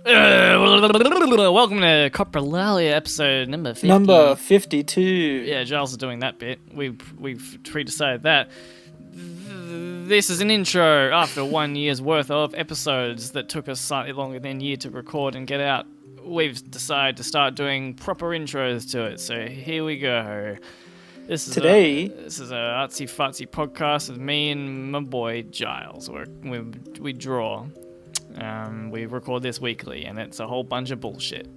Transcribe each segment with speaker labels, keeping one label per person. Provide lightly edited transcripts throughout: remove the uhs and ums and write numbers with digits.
Speaker 1: Welcome to Coprolalia episode number 50.
Speaker 2: Number 52.
Speaker 1: Yeah, Giles is doing that bit. We've pre-decided that. This is an intro after 1 year's worth of episodes that took us slightly longer than a year to record and get out. We've decided to start doing proper intros to it, so here we go. This is a artsy-fartsy podcast with me and my boy Giles. We draw. We record this weekly, and it's a whole bunch of bullshit.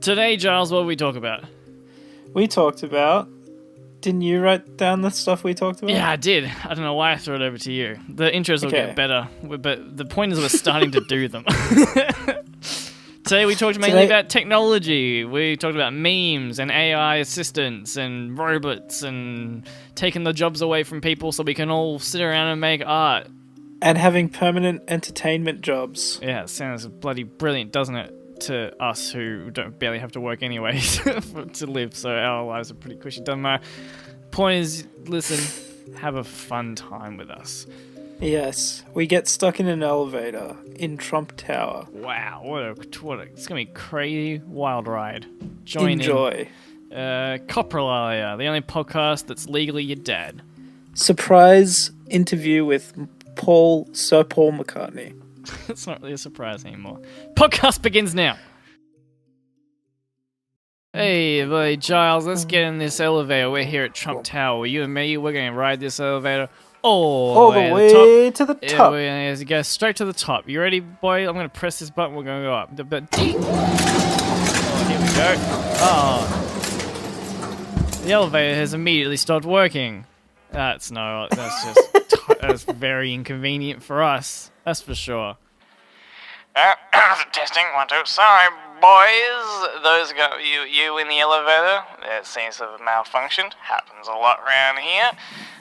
Speaker 1: Today, Giles, what did we talk about?
Speaker 2: We talked about... Didn't you write down the stuff we talked about?
Speaker 1: Yeah, I did. I don't know why I threw it over to you. The intros will get better, but the point is we're starting to do them. Today we talked mainly about technology. We talked about memes and AI assistants and robots and taking the jobs away from people so we can all sit around and make art.
Speaker 2: And having permanent entertainment jobs.
Speaker 1: Yeah, it sounds bloody brilliant, doesn't it? To us who barely have to work anyways to live, so our lives are pretty cushy. Doesn't matter. Point is, listen, have a fun time with us.
Speaker 2: Yes, we get stuck in an elevator in Trump Tower.
Speaker 1: Wow, it's gonna be a crazy wild ride.
Speaker 2: Enjoy.
Speaker 1: Coprolalia, the only podcast that's legally your dad.
Speaker 2: Surprise interview with Sir Paul McCartney.
Speaker 1: It's not really a surprise anymore. Podcast begins now. Hey, boy, Giles, let's get in this elevator. We're here at Trump Tower. You and me, we're going to ride this elevator all the way to the top. Yeah, we're going to go straight to the top. You ready, boy? I'm going to press this button. We're going to go up. Oh, here we go. Oh. The elevator has immediately stopped working. That's very inconvenient for us. That's for sure.
Speaker 3: Testing, 1, 2. Sorry, boys. Those got you in the elevator. It seems to have malfunctioned. Happens a lot around here.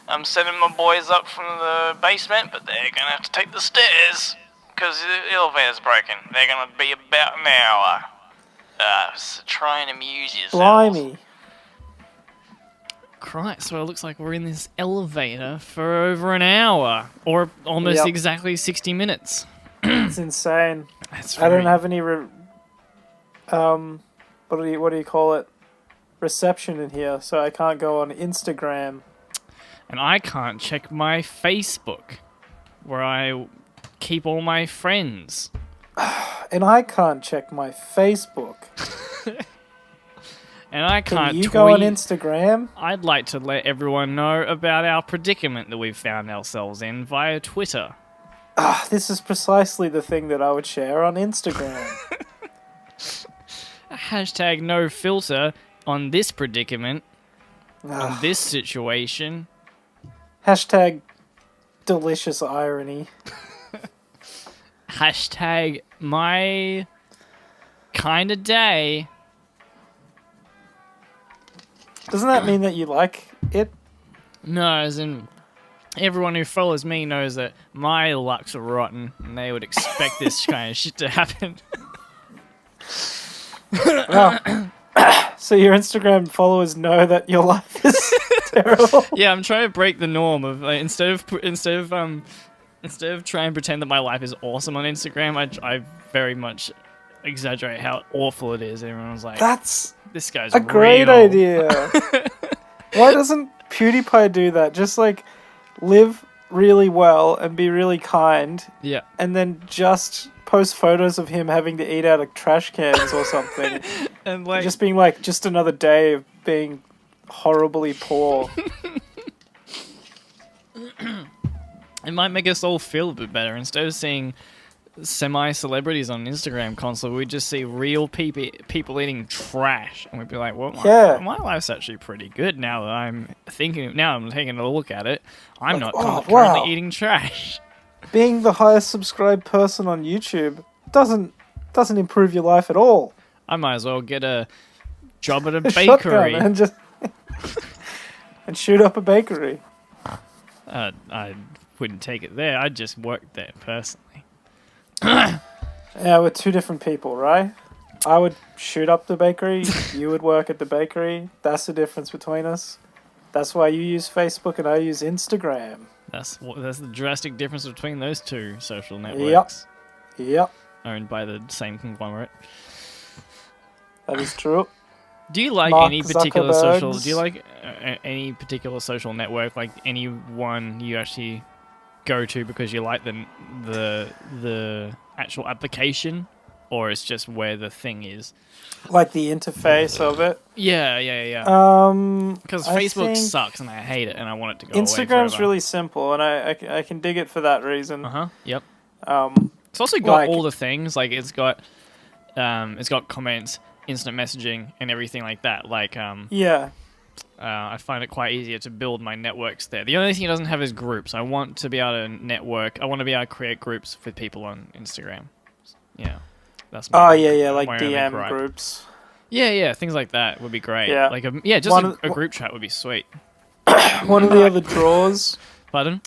Speaker 3: I'm sending my boys up from the basement, but they're gonna have to take the stairs because the elevator's broken. They're gonna be about an hour. So try and amuse yourselves.
Speaker 2: Blimey.
Speaker 1: Christ, so it looks like we're in this elevator for over an hour, or almost exactly 60 minutes.
Speaker 2: It's insane.
Speaker 1: That's
Speaker 2: I don't have any what do you call it? Reception in here, so I can't go on Instagram.
Speaker 1: And I can't check my Facebook, where I keep all my friends.
Speaker 2: And I can't check my Facebook.
Speaker 1: And I can't
Speaker 2: Can you
Speaker 1: tweet.
Speaker 2: Go on Instagram?
Speaker 1: I'd like to let everyone know about our predicament that we've found ourselves in via Twitter.
Speaker 2: This is precisely the thing that I would share on Instagram.
Speaker 1: Hashtag no filter on this predicament, on this situation.
Speaker 2: Hashtag delicious irony.
Speaker 1: Hashtag my kind of day.
Speaker 2: Doesn't that mean that you like it?
Speaker 1: No, as in, everyone who follows me knows that my luck's rotten, and they would expect this kind of shit to happen.
Speaker 2: So your Instagram followers know that your life is terrible?
Speaker 1: Yeah, I'm trying to break the norm of instead of trying to pretend that my life is awesome on Instagram, I very much exaggerate how awful it is. Everyone's like,
Speaker 2: That's
Speaker 1: this guy's
Speaker 2: a great
Speaker 1: real.
Speaker 2: idea. Why doesn't PewDiePie do that? Just live really well and be really kind.
Speaker 1: Yeah.
Speaker 2: And then just post photos of him having to eat out of trash cans or something.
Speaker 1: And
Speaker 2: just being just another day of being horribly poor.
Speaker 1: It might make us all feel a bit better. Instead of seeing semi-celebrities on Instagram constantly, we just see real people eating trash, and we'd be like, well, my life's actually pretty good now that I'm taking a look at it. I'm not currently eating trash.
Speaker 2: Being the highest subscribed person on YouTube doesn't improve your life at all.
Speaker 1: I might as well get a job at a bakery
Speaker 2: and just and shoot up a bakery.
Speaker 1: I wouldn't take it there. I'd just work there personally.
Speaker 2: Yeah, we're two different people, right? I would shoot up the bakery. You would work at the bakery. That's the difference between us. That's why you use Facebook and I use Instagram.
Speaker 1: That's the drastic difference between those two social networks.
Speaker 2: Yep.
Speaker 1: owned by the same conglomerate.
Speaker 2: That is true.
Speaker 1: Do you like
Speaker 2: Mark
Speaker 1: any particular social?
Speaker 2: Zuckerberg's.
Speaker 1: Do you like any particular social network? Like any one you actually go to because you like the actual application, or it's just where the thing is?
Speaker 2: Like the interface of it.
Speaker 1: Yeah. Because
Speaker 2: I
Speaker 1: Facebook
Speaker 2: think
Speaker 1: sucks and I hate it and I want it to go away
Speaker 2: Instagram's
Speaker 1: forever.
Speaker 2: really simple, and I can dig it for that reason.
Speaker 1: Yep.
Speaker 2: Um,
Speaker 1: It's also got
Speaker 2: Like-
Speaker 1: all the things. Like it's got comments, instant messaging, and everything like that. Like
Speaker 2: yeah,
Speaker 1: I find it quite easier to build my networks there. The only thing it doesn't have is groups. I want to be able to network. I want to be able to create groups with people on Instagram. Yeah, that's.
Speaker 2: oh yeah, like
Speaker 1: my only
Speaker 2: DM
Speaker 1: gripe.
Speaker 2: groups.
Speaker 1: Yeah, things like that would be great.
Speaker 2: Yeah.
Speaker 1: Like just a group chat would be sweet.
Speaker 2: One of the other draws.
Speaker 1: Pardon?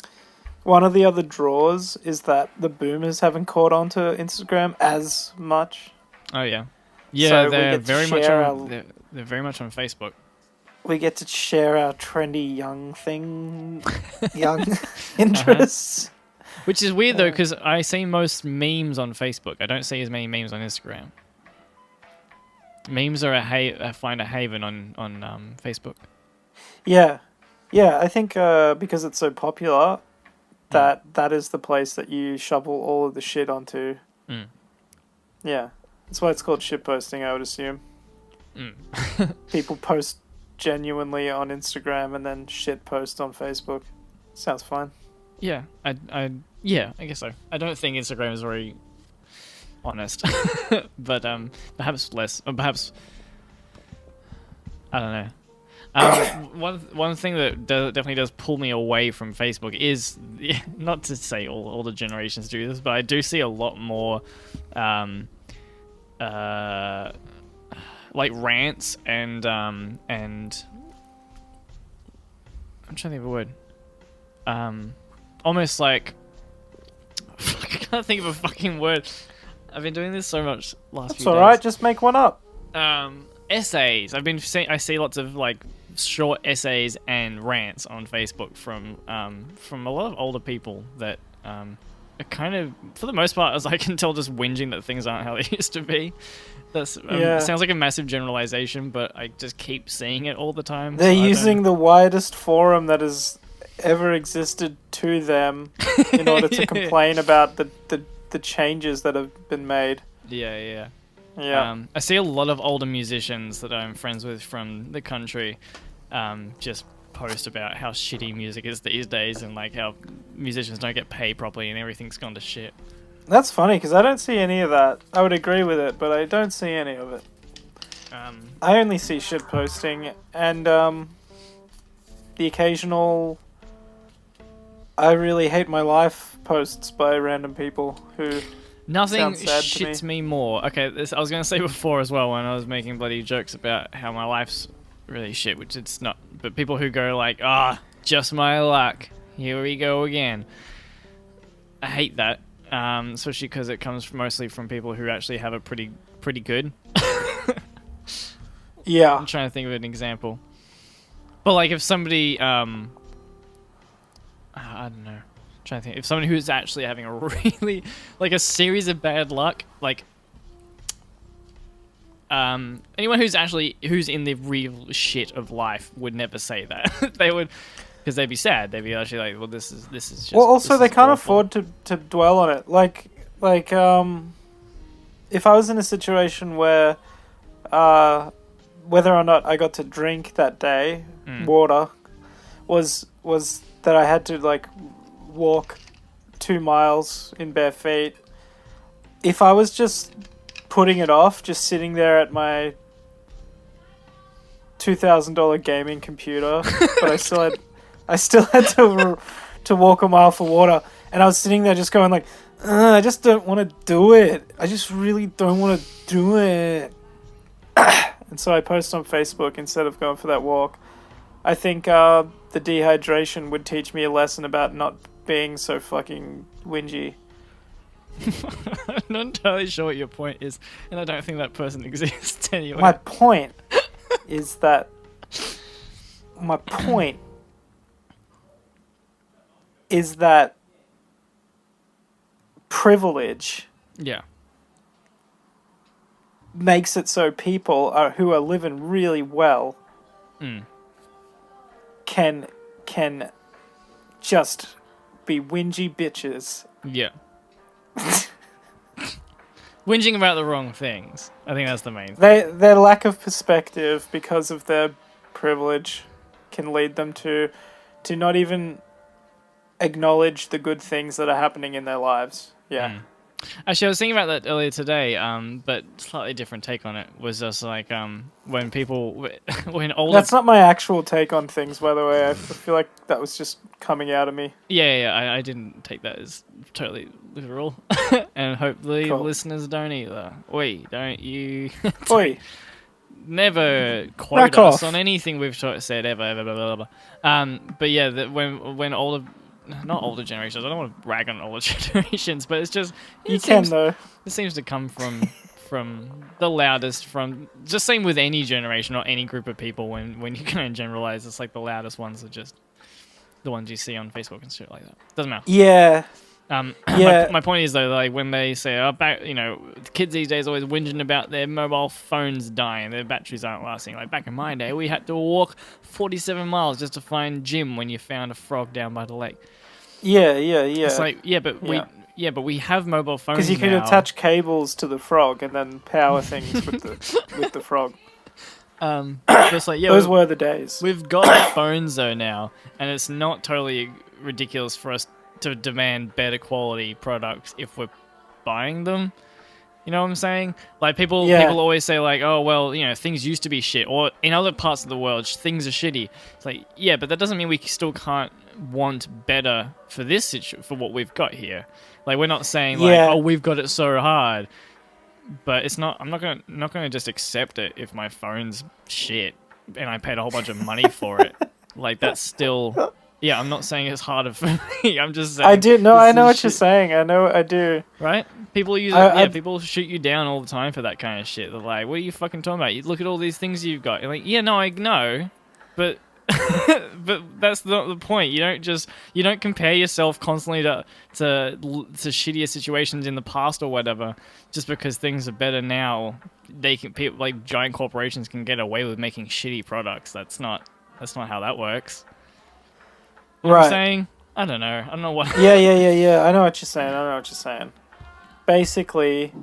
Speaker 2: One of the other draws is that the boomers haven't caught on to Instagram as much.
Speaker 1: Oh yeah,
Speaker 2: So we
Speaker 1: they're
Speaker 2: get to
Speaker 1: very much
Speaker 2: share
Speaker 1: on.
Speaker 2: our-
Speaker 1: They're very much on Facebook.
Speaker 2: We get to share our trendy young interests.
Speaker 1: Which is weird though, because I see most memes on Facebook. I don't see as many memes on Instagram. Memes are I find a haven on Facebook.
Speaker 2: Yeah, I think because it's so popular, that is the place that you shovel all of the shit onto.
Speaker 1: Mm.
Speaker 2: Yeah, that's why it's called shit posting. I would assume
Speaker 1: Mm.
Speaker 2: people post genuinely on Instagram and then shit post on Facebook. Sounds fine.
Speaker 1: Yeah, I guess so. I don't think Instagram is very honest, but perhaps less, or perhaps I don't know. One thing that definitely does pull me away from Facebook is, not to say all the generations do this, but I do see a lot more like rants and I'm trying to think of a word. Almost like I can't think of a fucking word. I've been doing this so much last
Speaker 2: It's
Speaker 1: few
Speaker 2: all
Speaker 1: days.
Speaker 2: right. Just make one up.
Speaker 1: Essays. I see lots of like short essays and rants on Facebook from a lot of older people that are kind of, for the most part, as I can tell, just whinging that things aren't how they used to be. That's sounds like a massive generalization, but I just keep seeing it all the time.
Speaker 2: They're
Speaker 1: so I
Speaker 2: using the widest forum that has ever existed to them in order to complain about the changes that have been made.
Speaker 1: Yeah.
Speaker 2: Yeah.
Speaker 1: I see a lot of older musicians that I'm friends with from the country just post about how shitty music is these days and like how musicians don't get paid properly and everything's gone to shit.
Speaker 2: That's funny because I don't see any of that. I would agree with it, but I don't see any of it. I only see shit posting and the occasional I really hate my life posts by random people who
Speaker 1: Nothing
Speaker 2: sounds sad to
Speaker 1: shits me more. Okay, I was going to say before as well when I was making bloody jokes about how my life's really shit, which it's not. But people who go like, just my luck. Here we go again. I hate that, especially because it comes mostly from people who actually have it pretty good.
Speaker 2: Yeah.
Speaker 1: I'm trying to think of an example. But like if somebody, I don't know. I'm trying to think. If someone who's actually having a really, like a series of bad luck, like, anyone who's in the real shit of life would never say that. They would, because they'd be sad. They'd be actually like, well, this is just.
Speaker 2: Well, also
Speaker 1: this
Speaker 2: they
Speaker 1: is
Speaker 2: can't
Speaker 1: awful.
Speaker 2: afford to dwell on it. Like if I was in a situation where whether or not I got to drink that day, water, was that I had to like walk 2 miles in bare feet. If I was just putting it off, just sitting there at my $2,000 gaming computer, but I still had to walk a mile for water, and I was sitting there just going like, I just don't want to do it. I just really don't want to do it. And so I post on Facebook instead of going for that walk. I think the dehydration would teach me a lesson about not being so fucking whingy.
Speaker 1: I'm not entirely sure what your point is, and I don't think that person exists anyway.
Speaker 2: My point is that privilege
Speaker 1: Yeah.
Speaker 2: makes it so people who are living really well can just be whingy bitches.
Speaker 1: Yeah. Whinging about the wrong things. I think that's the main thing.
Speaker 2: Their lack of perspective because of their privilege can lead them to not even acknowledge the good things that are happening in their lives. Yeah.
Speaker 1: Actually, I was thinking about that earlier today, but slightly different take on it was just like when older...
Speaker 2: That's not my actual take on things, by the way. I feel like that was just coming out of me.
Speaker 1: Yeah, I didn't take that as totally literal, and hopefully listeners don't either. Oi, don't you...
Speaker 2: Oi.
Speaker 1: Never quote us on anything we've said ever, blah, blah, blah. But yeah, when older... Not older generations. I don't want to brag on older generations, but it's just
Speaker 2: though.
Speaker 1: It seems to come from the loudest. From just same with any generation or any group of people. When you kind of generalize, it's like the loudest ones are just the ones you see on Facebook and shit like that. Doesn't matter.
Speaker 2: Yeah.
Speaker 1: My point is though, like when they say, the kids these days are always whinging about their mobile phones dying, their batteries aren't lasting. Like back in my day, we had to walk 47 miles just to find Jim when you found a frog down by the lake.
Speaker 2: Yeah.
Speaker 1: It's like, but we have mobile phones
Speaker 2: because you can
Speaker 1: now.
Speaker 2: attach cables to the frog and then power things with the frog.
Speaker 1: It's like,
Speaker 2: those were the days.
Speaker 1: We've got phones though now, and it's not totally ridiculous for us to demand better quality products if we're buying them. You know what I'm saying? Like people always say like, oh well, things used to be shit, or in other parts of the world things are shitty. It's like, yeah, but that doesn't mean we still can't want better for for what we've got here. Like we're not saying like, oh, we've got it so hard, but it's not. I'm not gonna just accept it if my phone's shit and I paid a whole bunch of money for it. Like that's still. Yeah, I'm not saying it's harder for me. I'm just saying.
Speaker 2: I do. No, I know what you're saying. I do.
Speaker 1: Right? People people shoot you down all the time for that kind of shit. They're like, "What are you fucking talking about? You look at all these things you've got." You're like, "Yeah, no, I know, but but that's not the point. You don't compare yourself constantly to shittier situations in the past or whatever, just because things are better now. People like giant corporations can get away with making shitty products. That's not how that works." You know what I'm saying? I don't know. I don't know what...
Speaker 2: Yeah. I know what you're saying. Basically,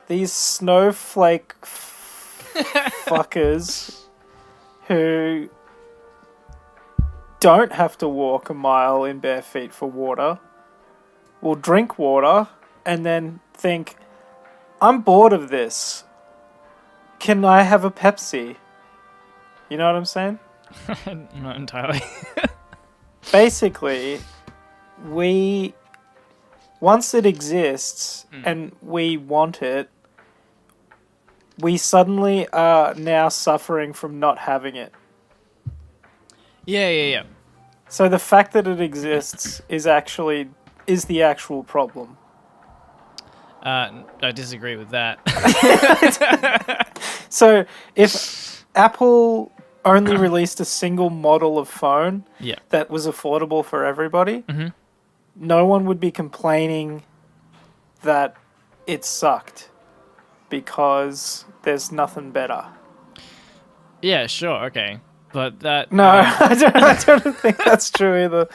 Speaker 2: these snowflake fuckers who don't have to walk a mile in bare feet for water will drink water and then think, I'm bored of this. Can I have a Pepsi? You know what I'm saying?
Speaker 1: Not entirely.
Speaker 2: Basically, once it exists and we want it, we suddenly are now suffering from not having it.
Speaker 1: Yeah.
Speaker 2: So the fact that it exists is the actual problem.
Speaker 1: I disagree with that.
Speaker 2: So if Apple only released a single model of phone that was affordable for everybody, no one would be complaining that it sucked because there's nothing better.
Speaker 1: Yeah, sure, okay. But that...
Speaker 2: No, I don't think that's true either.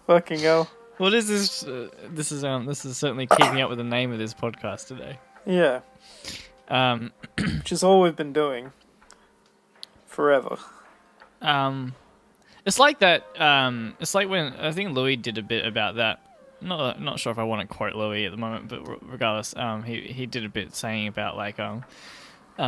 Speaker 2: Fucking hell.
Speaker 1: What is this? This is certainly keeping up with the name of this podcast today.
Speaker 2: Yeah. Which is all we've been doing. Forever.
Speaker 1: It's like that. It's like when I think Louis did a bit about that. Not sure if I want to quote Louis at the moment, but regardless, he did a bit saying about like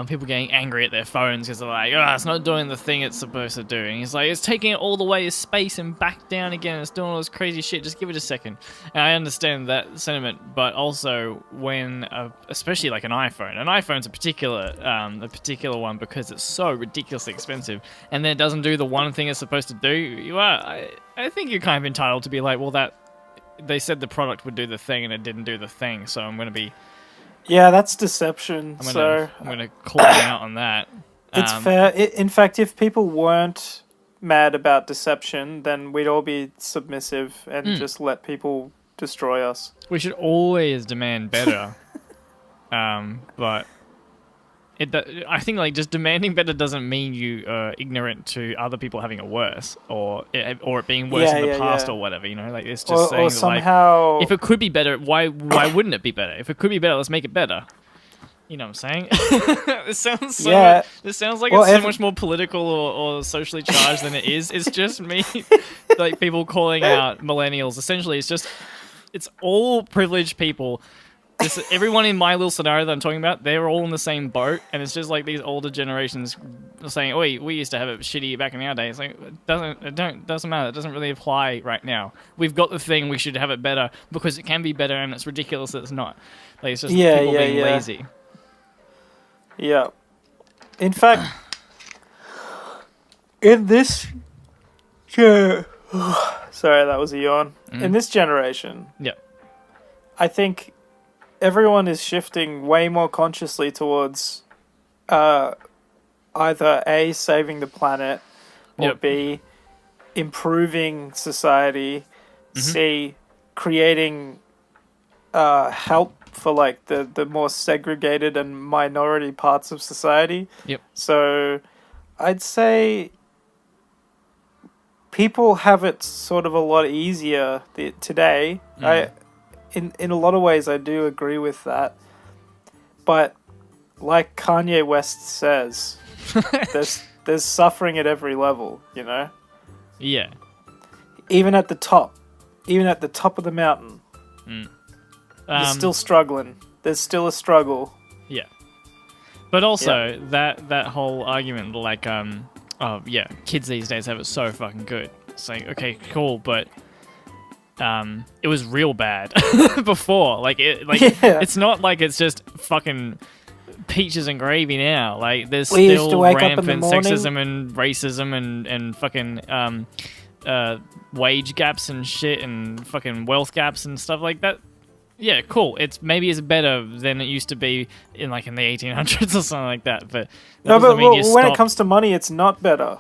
Speaker 1: people getting angry at their phones because they're like, it's not doing the thing it's supposed to do. And he's like, it's taking it all the way to space and back down again. It's doing all this crazy shit. Just give it a second. And I understand that sentiment, but also when, especially like an iPhone's a particular one because it's so ridiculously expensive, and then it doesn't do the one thing it's supposed to do. I think you're kind of entitled to be like, well, they said the product would do the thing and it didn't do the thing, so I'm going to be...
Speaker 2: Yeah, that's deception.
Speaker 1: I'm going to call them out on that.
Speaker 2: It's fair. In fact, if people weren't mad about deception, then we'd all be submissive and just let people destroy us.
Speaker 1: We should always demand better. But I think like just demanding better doesn't mean you are ignorant to other people having it worse or it being worse in the past or whatever. You know, like it's just saying
Speaker 2: or
Speaker 1: that,
Speaker 2: somehow
Speaker 1: like, if it could be better, why wouldn't it be better? If it could be better, let's make it better. You know what I'm saying? This sounds so. This sounds like it's so much more political or socially charged than it is. It's just me, like people calling out millennials. Essentially, it's all privileged people. Everyone in my little scenario that I'm talking about, they're all in the same boat, and it's just like these older generations saying, "Oh, we used to have it shitty back in our days." Like, it doesn't matter. It doesn't really apply right now. We've got the thing. We should have it better because it can be better, and it's ridiculous that it's not. Like it's just people being lazy.
Speaker 2: Yeah. In fact, in this, sorry, that was a yawn. In this generation, I think everyone is shifting way more consciously towards either A, saving the planet, or B, improving society, C, creating help for like the more segregated and minority parts of society. So I'd say people have it sort of a lot easier today. In a lot of ways, I do agree with that. But like Kanye West says, there's suffering at every level, you know?
Speaker 1: Yeah.
Speaker 2: Even at the top of the mountain, you're still struggling. There's still a struggle.
Speaker 1: Yeah. But also, that whole argument, like, kids these days have it so fucking good. It's like, okay, cool, but it was real bad before. It's not like it's just fucking peaches and gravy now. Like there's still rampant sexism and racism and fucking wage gaps and shit and fucking wealth gaps and stuff like that. Yeah, cool. It's better than it used to be in the 1800s or something like that. But
Speaker 2: when it comes to money, it's not better.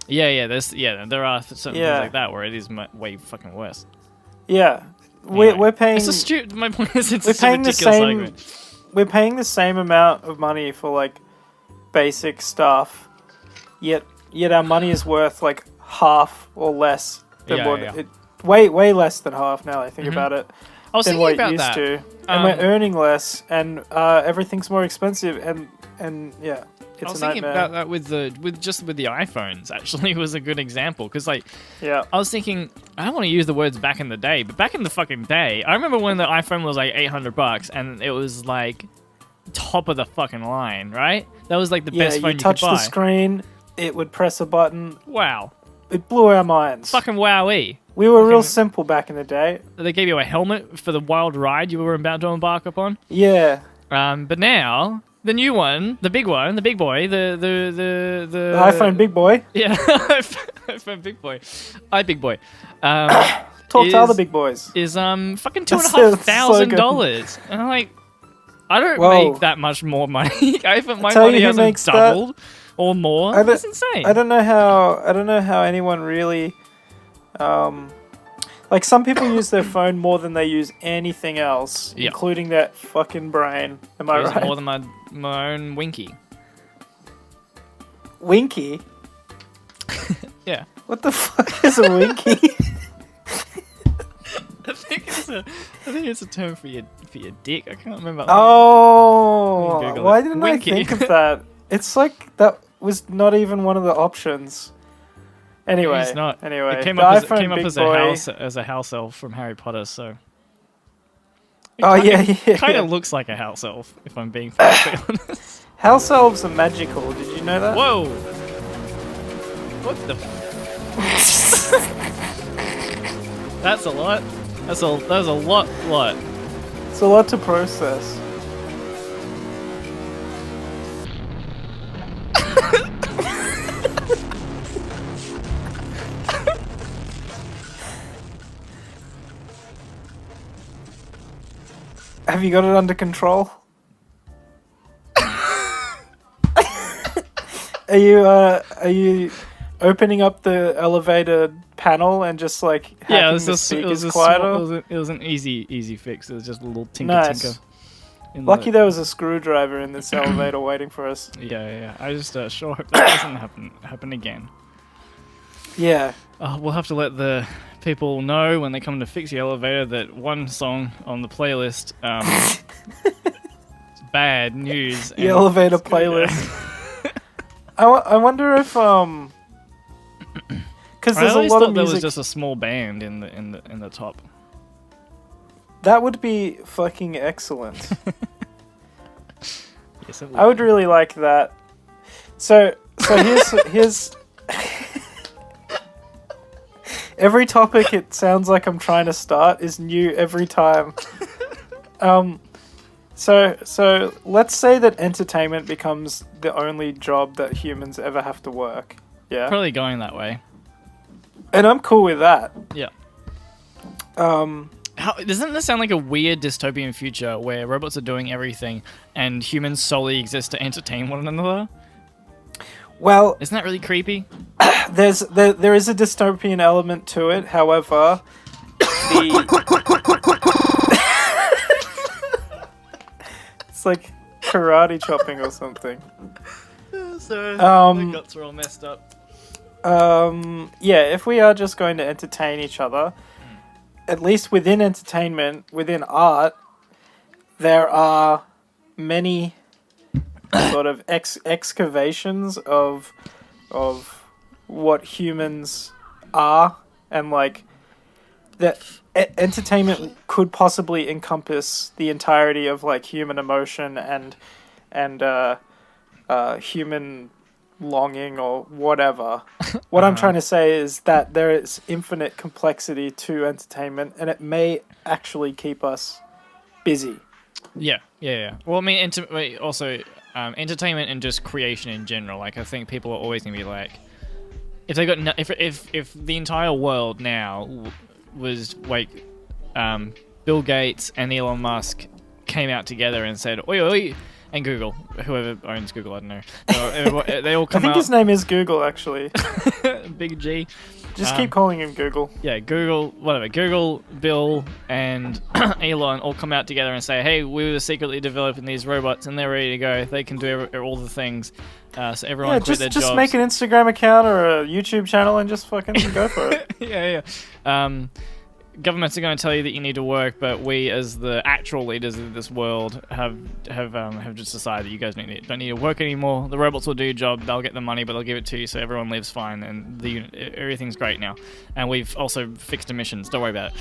Speaker 1: Yeah. There are certain things like that where it is way fucking worse.
Speaker 2: Yeah, we're paying.
Speaker 1: My point is, it's a ridiculous argument.
Speaker 2: We're paying the same amount of money for like basic stuff, yet our money is worth like half or less than way less than half. Now I think about it,
Speaker 1: I was
Speaker 2: than
Speaker 1: thinking
Speaker 2: what it
Speaker 1: about
Speaker 2: used
Speaker 1: that.
Speaker 2: to, and we're earning less, and everything's more expensive, and yeah.
Speaker 1: I was thinking about that with the iPhones. Actually, was a good example because I was thinking I don't want to use the words back in the day, but back in the fucking day, I remember when the iPhone was like $800 and it was like top of the fucking line, right? That was like the best phone you could buy.
Speaker 2: You touch the screen, it would press a button.
Speaker 1: Wow,
Speaker 2: it blew our minds.
Speaker 1: Fucking wowee.
Speaker 2: We were real simple back in the day.
Speaker 1: They gave you a helmet for the wild ride you were about to embark upon.
Speaker 2: Yeah.
Speaker 1: But now. The new one, the big boy, the
Speaker 2: iPhone big boy.
Speaker 1: Yeah, iPhone big boy, big boy.
Speaker 2: Talk to other big boys.
Speaker 1: Is fucking $2,500, and I'm like, I don't make that much more money. My money hasn't doubled or more. That's insane.
Speaker 2: I don't know how anyone really, like some people use their phone more than they use anything else, including that fucking brain. Am I right?
Speaker 1: More than my own Winky.
Speaker 2: Winky?
Speaker 1: Yeah.
Speaker 2: What the fuck is a Winky?
Speaker 1: I think it's a term for your dick. I can't remember.
Speaker 2: Oh, why didn't I think of that? It's like that was not even one of the options. Anyway,
Speaker 1: it's not.
Speaker 2: Anyway,
Speaker 1: it came up as a house elf from Harry Potter. So. It kind of looks like a house elf, if I'm being perfectly honest.
Speaker 2: House elves are magical. Did you know that?
Speaker 1: Whoa! What the? That's a lot. That's a lot.
Speaker 2: It's a lot to process. Have you got it under control? Are you opening up the elevator panel and just like hacking the speakers quieter?
Speaker 1: It was an easy fix. It was just a little tinker.
Speaker 2: Lucky there was a screwdriver in this elevator waiting for us.
Speaker 1: Yeah. I just sure hope that doesn't happen again.
Speaker 2: Yeah.
Speaker 1: We'll have to let the people know when they come to fix the elevator that one song on the playlist is bad news.
Speaker 2: The elevator playlist. I wonder if because there's a lot of music.
Speaker 1: There was just a small band in the top.
Speaker 2: That would be fucking excellent.
Speaker 1: Yes, it would.
Speaker 2: I would really like that. So here's every topic it sounds like I'm trying to start is new every time. So let's say that entertainment becomes the only job that humans ever have to work. Yeah.
Speaker 1: Probably going that way.
Speaker 2: And I'm cool with that.
Speaker 1: Yeah. Doesn't this sound like a weird dystopian future where robots are doing everything and humans solely exist to entertain one another?
Speaker 2: Well,
Speaker 1: isn't that really creepy?
Speaker 2: There is a dystopian element to it. However, it's like karate chopping or something.
Speaker 1: Sorry, my guts are all messed up.
Speaker 2: Yeah, if we are just going to entertain each other, at least within entertainment, within art, there are many sort of excavations of what humans are, and like that entertainment could possibly encompass the entirety of like human emotion and human longing or whatever. What I'm trying to say is that there is infinite complexity to entertainment, and it may actually keep us busy.
Speaker 1: Yeah. Well, I mean, entertainment and just creation in general. Like, I think people are always gonna be like, if they got if the entire world now was like, Bill Gates and Elon Musk came out together and said, "Oi, oi," and Google, whoever owns Google, I don't know. They all come out.
Speaker 2: I think his name is Google, actually.
Speaker 1: Big G.
Speaker 2: Just keep calling him Google.
Speaker 1: Yeah, Google, whatever. Google, Bill, and Elon all come out together and say, "Hey, we were secretly developing these robots, and they're ready to go. They can do all the things." So everyone quit their jobs.
Speaker 2: Just make an Instagram account or a YouTube channel and just fucking go for it.
Speaker 1: Yeah. Governments are going to tell you that you need to work, but we, as the actual leaders of this world, have just decided that you guys don't need to work anymore. The robots will do your job. They'll get the money, but they'll give it to you, so everyone lives fine, and everything's great now. And we've also fixed emissions. Don't worry about it.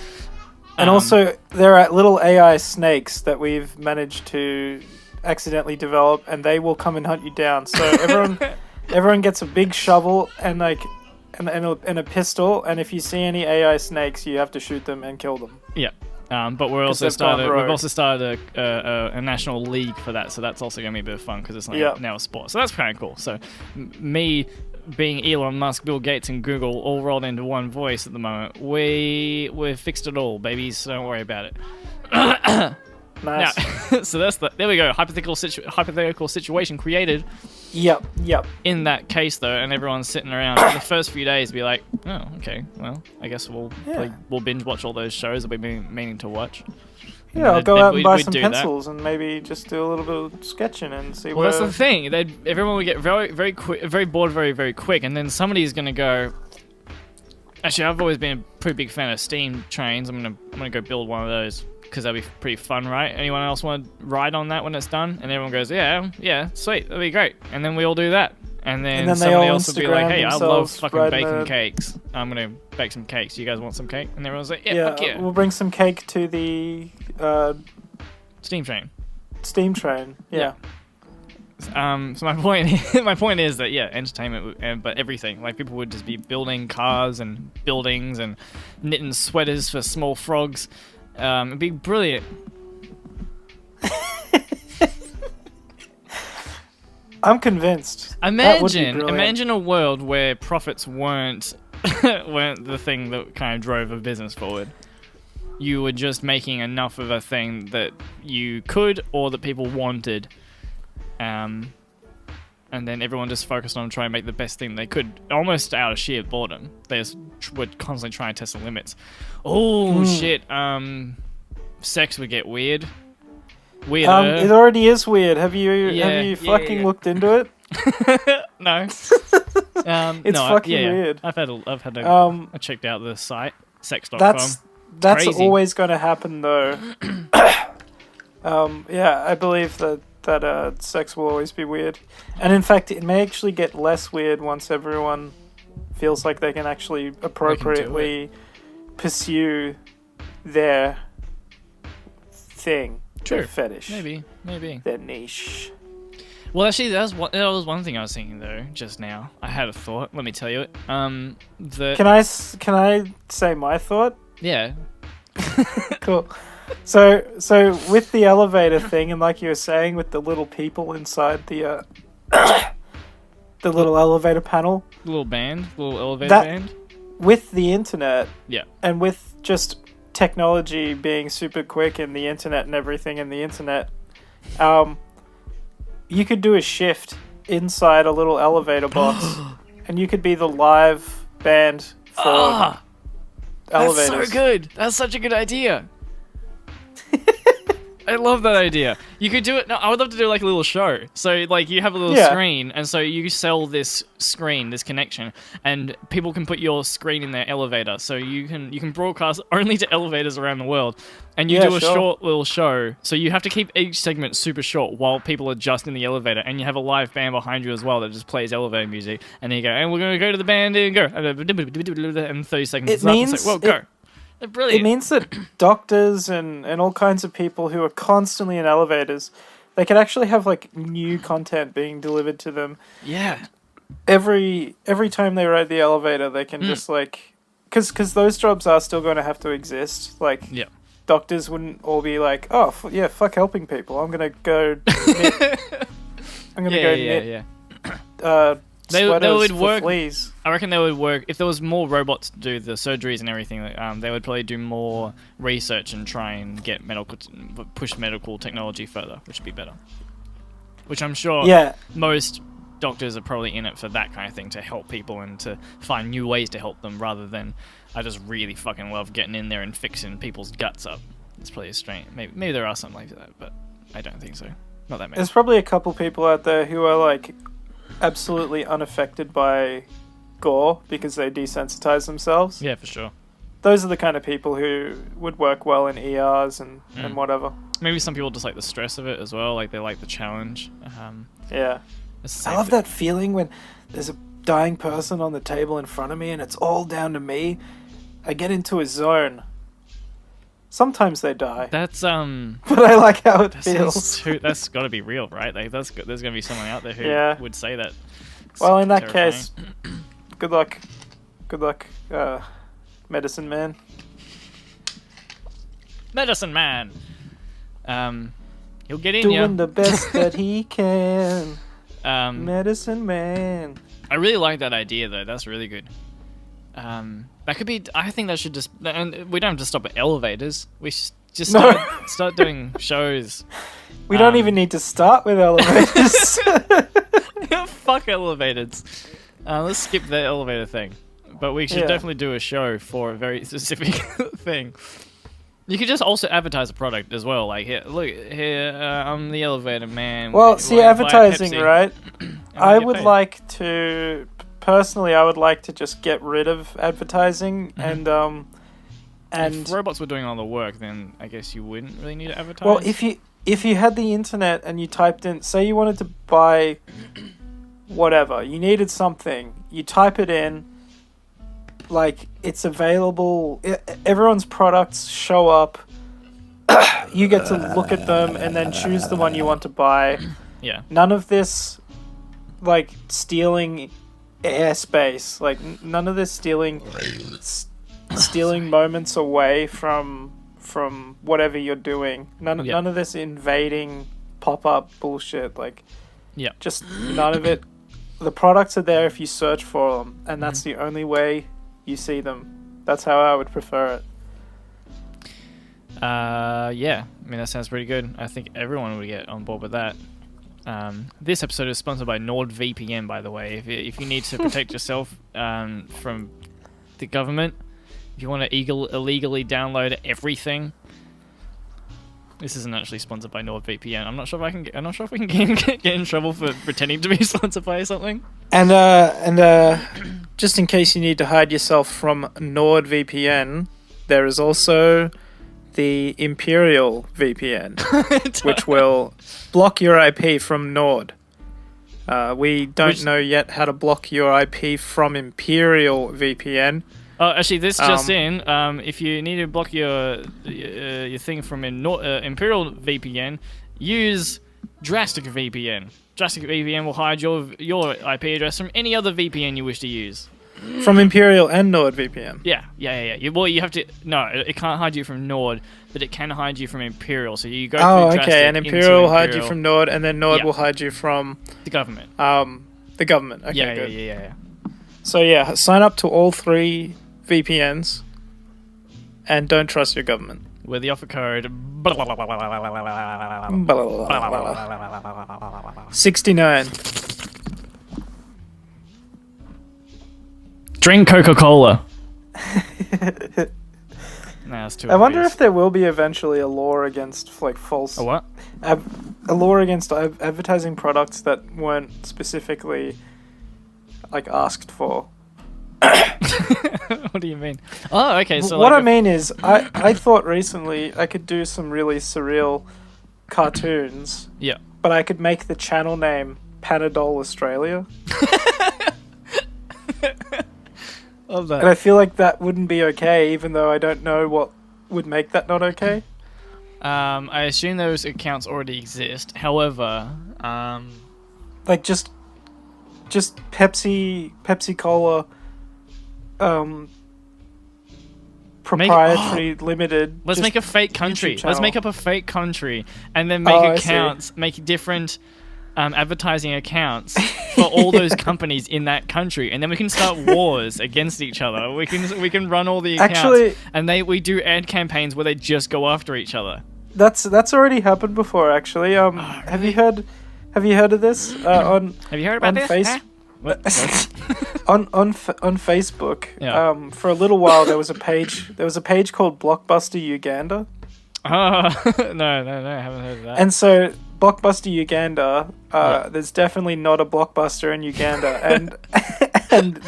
Speaker 2: And also, there are little AI snakes that we've managed to accidentally develop, and they will come and hunt you down. So everyone gets a big shovel and like. And a pistol, and if you see any AI snakes, you have to shoot them and kill them.
Speaker 1: Yeah, but we've also started a national league for that, so that's also going to be a bit of fun because it's like now a sport. So that's kind of cool. So me being Elon Musk, Bill Gates, and Google all rolled into one voice at the moment. We've fixed it all, babies. So don't worry about it.
Speaker 2: Nice.
Speaker 1: Now, so there we go. Hypothetical situation created.
Speaker 2: Yep.
Speaker 1: In that case, though, and everyone's sitting around the first few days, be like, "Oh, okay. Well, I guess we'll binge watch all those shows that we've been meaning to watch."
Speaker 2: Yeah, I'll go out and buy some pencils and maybe just do a little bit of sketching and see.
Speaker 1: Well, that's the thing. Everyone would get very, very quick, very bored, very, very quick, and then somebody's gonna go. Actually, I've always been a pretty big fan of steam trains. I'm gonna go build one of those. Because that'd be pretty fun, right? Anyone else want to ride on that when it's done? And everyone goes, yeah, sweet, that'd be great. And then we all do that. And then somebody else will be like, hey, I love fucking baking cakes. I'm going to bake some cakes. You guys want some cake? And everyone's like, yeah, fuck yeah.
Speaker 2: We'll bring some cake to the...
Speaker 1: steam train.
Speaker 2: Steam train, yeah.
Speaker 1: So my point is that, yeah, entertainment, but everything. Like, people would just be building cars and buildings and knitting sweaters for small frogs. It'd be brilliant.
Speaker 2: I'm convinced.
Speaker 1: Imagine a world where profits weren't the thing that kind of drove a business forward. You were just making enough of a thing that you could or that people wanted. And then everyone just focused on trying to make the best thing they could, almost out of sheer boredom. They just were constantly trying to test the limits. Oh, shit. Sex would get weird. Weirder.
Speaker 2: It already is weird. Have you
Speaker 1: Yeah,
Speaker 2: fucking
Speaker 1: yeah.
Speaker 2: looked into it?
Speaker 1: No.
Speaker 2: It's fucking weird.
Speaker 1: I've had a I checked out the site sex.com.
Speaker 2: That's
Speaker 1: Crazy.
Speaker 2: always going to happen though. Yeah, I believe that sex will always be weird, and in fact, it may actually get less weird once everyone feels like they can actually appropriately pursue their thing,
Speaker 1: True.
Speaker 2: their fetish,
Speaker 1: Maybe.
Speaker 2: their niche.
Speaker 1: Well, actually, that was one thing I was thinking though. Just now, I had a thought. Let me tell you it.
Speaker 2: Can I say my thought?
Speaker 1: Yeah.
Speaker 2: Cool. So with the elevator thing, and like you were saying, with the little people inside the the little elevator panel,
Speaker 1: Little elevator
Speaker 2: That-
Speaker 1: band.
Speaker 2: with the internet,
Speaker 1: Yeah.
Speaker 2: and with just technology being super quick and the internet and everything and the internet, you could do a shift inside a little elevator box, and you could be the live band for elevators.
Speaker 1: That's so good. That's such a good idea. I love that idea. You could do it. No, I would love to do like a little show. So like you have a little screen, and so you sell this screen, this connection, and people can put your screen in their elevator. So you can broadcast only to elevators around the world, and you do a short little show. So you have to keep each segment super short while people are just in the elevator, and you have a live band behind you as well that just plays elevator music. And then you go, and we're gonna go to the band and go, and 30 seconds is up. It's like, well, go. They're brilliant.
Speaker 2: It means that doctors and all kinds of people who are constantly in elevators, they could actually have like new content being delivered to them.
Speaker 1: Yeah.
Speaker 2: Every time they ride the elevator, they can just like, because those jobs are still going to have to exist. Like, doctors wouldn't all be like, oh fuck helping people. I'm gonna go. Knit
Speaker 1: They
Speaker 2: sweaters
Speaker 1: would
Speaker 2: for
Speaker 1: work.
Speaker 2: fleas.
Speaker 1: I reckon they would work if there was more robots to do the surgeries and everything. They would probably do more research and try and get push medical technology further, which would be better. Which I'm sure most doctors are probably in it for that kind of thing, to help people and to find new ways to help them, rather than I just really fucking love getting in there and fixing people's guts up. It's probably a strange. Maybe there are some like that, but I don't think so. Not that many.
Speaker 2: There's probably a couple people out there who are like absolutely unaffected by gore because they desensitize themselves.
Speaker 1: Yeah, for sure.
Speaker 2: Those are the kind of people who would work well in ERs and whatever.
Speaker 1: Maybe some people just like the stress of it as well, like they like the challenge.
Speaker 2: Yeah. I love that feeling when there's a dying person on the table in front of me and it's all down to me. I get into a zone. Sometimes they die.
Speaker 1: That's
Speaker 2: but I like how it feels.
Speaker 1: That's got to be real, right? Like there's going to be someone out there who would say that. It's
Speaker 2: well, in that
Speaker 1: terrifying.
Speaker 2: case, good luck, medicine man.
Speaker 1: Medicine man. He'll get in you.
Speaker 2: Doing the best that he can. Medicine man.
Speaker 1: I really like that idea though. That's really good. That could be. I think that should just. And we don't have to stop at elevators. We should just start doing shows.
Speaker 2: We don't even need to start with elevators.
Speaker 1: Fuck elevators. Let's skip the elevator thing. But we should definitely do a show for a very specific thing. You could just also advertise a product as well. Like, here, look, I'm the elevator man.
Speaker 2: Well, see, advertising,
Speaker 1: Pepsi,
Speaker 2: right? I would
Speaker 1: paid.
Speaker 2: like to... Personally, I would like to just get rid of advertising and
Speaker 1: if robots were doing all the work, then I guess you wouldn't really need to advertise.
Speaker 2: Well, if you had the internet and you typed in, say you wanted to buy whatever, you needed something, you type it in, like it's available, everyone's products show up, you get to look at them and then choose the one you want to buy.
Speaker 1: Yeah.
Speaker 2: None of this, like, stealing airspace, like none of this stealing moments away from whatever you're doing. None of this invading pop-up bullshit. Like, just none of it. The products are there if you search for them, and that's the only way you see them. That's how I would prefer it.
Speaker 1: Yeah. I mean, that sounds pretty good. I think everyone would get on board with that. This episode is sponsored by NordVPN, by the way. If you need to protect yourself from the government, if you want to illegally download everything, This isn't actually sponsored by NordVPN. I'm not sure if I can. I'm not sure if we can get in trouble for pretending to be sponsored by something.
Speaker 2: And just in case you need to hide yourself from NordVPN, there is also the Imperial VPN, which will block your IP from Nord. We don't know yet how to block your IP from Imperial VPN.
Speaker 1: Oh, actually, this just in. If you need to block your thing from Imperial VPN, use Drastic VPN. Drastic VPN will hide your IP address from any other VPN you wish to use.
Speaker 2: From Imperial and NordVPN.
Speaker 1: Yeah. You have to. No, it can't hide you from Nord, but it can hide you from Imperial. So you go through Drastic
Speaker 2: and Imperial will hide you from Nord, and then Nord will hide you from
Speaker 1: the government.
Speaker 2: The government. Okay, good.
Speaker 1: Yeah.
Speaker 2: So yeah, sign up to all 3 VPNs, and don't trust your government.
Speaker 1: With the offer code
Speaker 2: 69.
Speaker 1: Drink Coca-Cola. That's too
Speaker 2: I wonder
Speaker 1: obvious.
Speaker 2: if there will be eventually a law against like false.
Speaker 1: A what?
Speaker 2: A law against advertising products that weren't specifically like asked for.
Speaker 1: What do you mean? Oh, okay. So
Speaker 2: what I mean is, I thought recently I could do some really surreal cartoons.
Speaker 1: Yeah.
Speaker 2: But I could make the channel name Panadol Australia.
Speaker 1: Love that.
Speaker 2: And I feel like that wouldn't be okay, even though I don't know what would make that not okay.
Speaker 1: I assume those accounts already exist. However,
Speaker 2: like just Pepsi Cola, proprietary limited.
Speaker 1: Let's make a fake country. Let's make up a fake country and then make accounts, make different advertising accounts for all those companies in that country, and then we can start wars against each other. We can run all the accounts,
Speaker 2: actually,
Speaker 1: and we do ad campaigns where they just go after each other.
Speaker 2: That's already happened before, actually.
Speaker 1: Really?
Speaker 2: Have you heard of this? Have
Speaker 1: you heard about this? Huh?
Speaker 2: on Facebook,
Speaker 1: Yeah.
Speaker 2: for a little while there was a page called Blockbuster Uganda.
Speaker 1: Oh, no, I haven't heard of that.
Speaker 2: And so Blockbuster Uganda, there's definitely not a Blockbuster in Uganda, and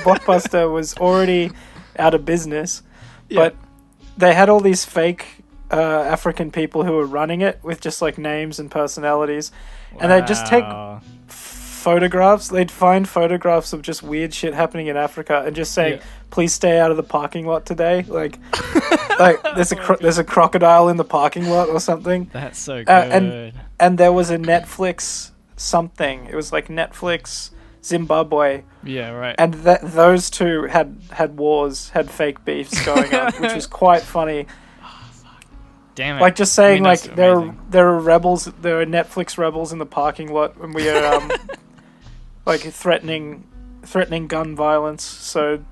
Speaker 2: Blockbuster was already out of business, but they had all these fake African people who were running it with just like names and personalities, and they'd just take photographs. They'd find photographs of just weird shit happening in Africa and just say, "Please stay out of the parking lot today." Like there's a crocodile in the parking lot or something.
Speaker 1: That's so good.
Speaker 2: And there was a Netflix something. It was like Netflix Zimbabwe.
Speaker 1: Yeah, right.
Speaker 2: And those two had wars, had fake beefs going on, which was quite funny.
Speaker 1: Damn it.
Speaker 2: Like just saying,
Speaker 1: I mean,
Speaker 2: there are rebels, there are Netflix rebels in the parking lot, and we are like threatening gun violence. So,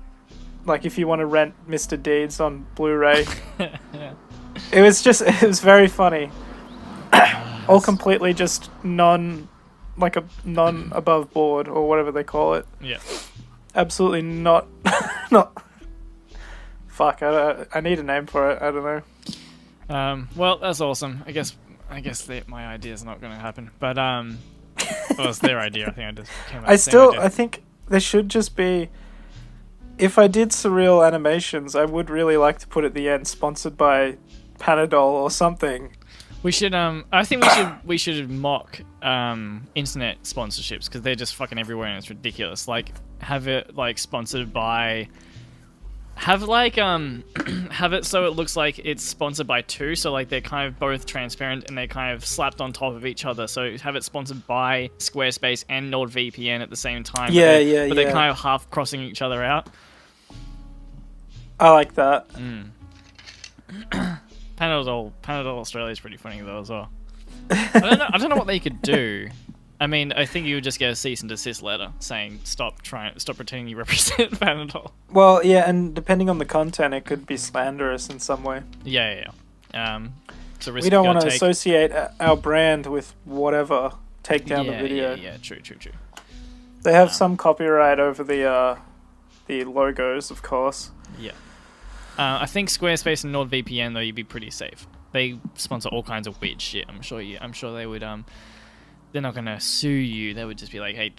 Speaker 2: like, if you want to rent Mr. Deeds on Blu-ray, it was very funny. All completely just non above board or whatever they call it.
Speaker 1: Yeah. Absolutely
Speaker 2: not. Fuck, I need a name for it. I don't know.
Speaker 1: Well, that's awesome. I guess my idea is not going to happen, but well, it's their idea. I think I just came up with the same idea.
Speaker 2: I think there should just be. If I did surreal animations, I would really like to put at the end, sponsored by Panadol or something.
Speaker 1: We should. I think we should mock internet sponsorships because they're just fucking everywhere and it's ridiculous. Like have it like sponsored by. Have it so it looks like it's sponsored by two, so like they're kind of both transparent and they're kind of slapped on top of each other. So have it sponsored by Squarespace and NordVPN at the same time. But they're kind of half crossing each other out.
Speaker 2: I like that.
Speaker 1: Panadol Australia is pretty funny though as well. I don't know what they could do. I mean, I think you would just get a cease and desist letter saying stop pretending you represent Panadol.
Speaker 2: Well, yeah, and depending on the content, it could be slanderous in some way.
Speaker 1: Yeah. It's a risk
Speaker 2: we don't want to
Speaker 1: take.
Speaker 2: Associate our brand with whatever. Take down the video.
Speaker 1: Yeah. True.
Speaker 2: They have some copyright over the logos, of course.
Speaker 1: Yeah. I think Squarespace and NordVPN though you'd be pretty safe. they sponsor all kinds of weird shit. I'm sure they would. They're not gonna sue you. They would just be like, hey,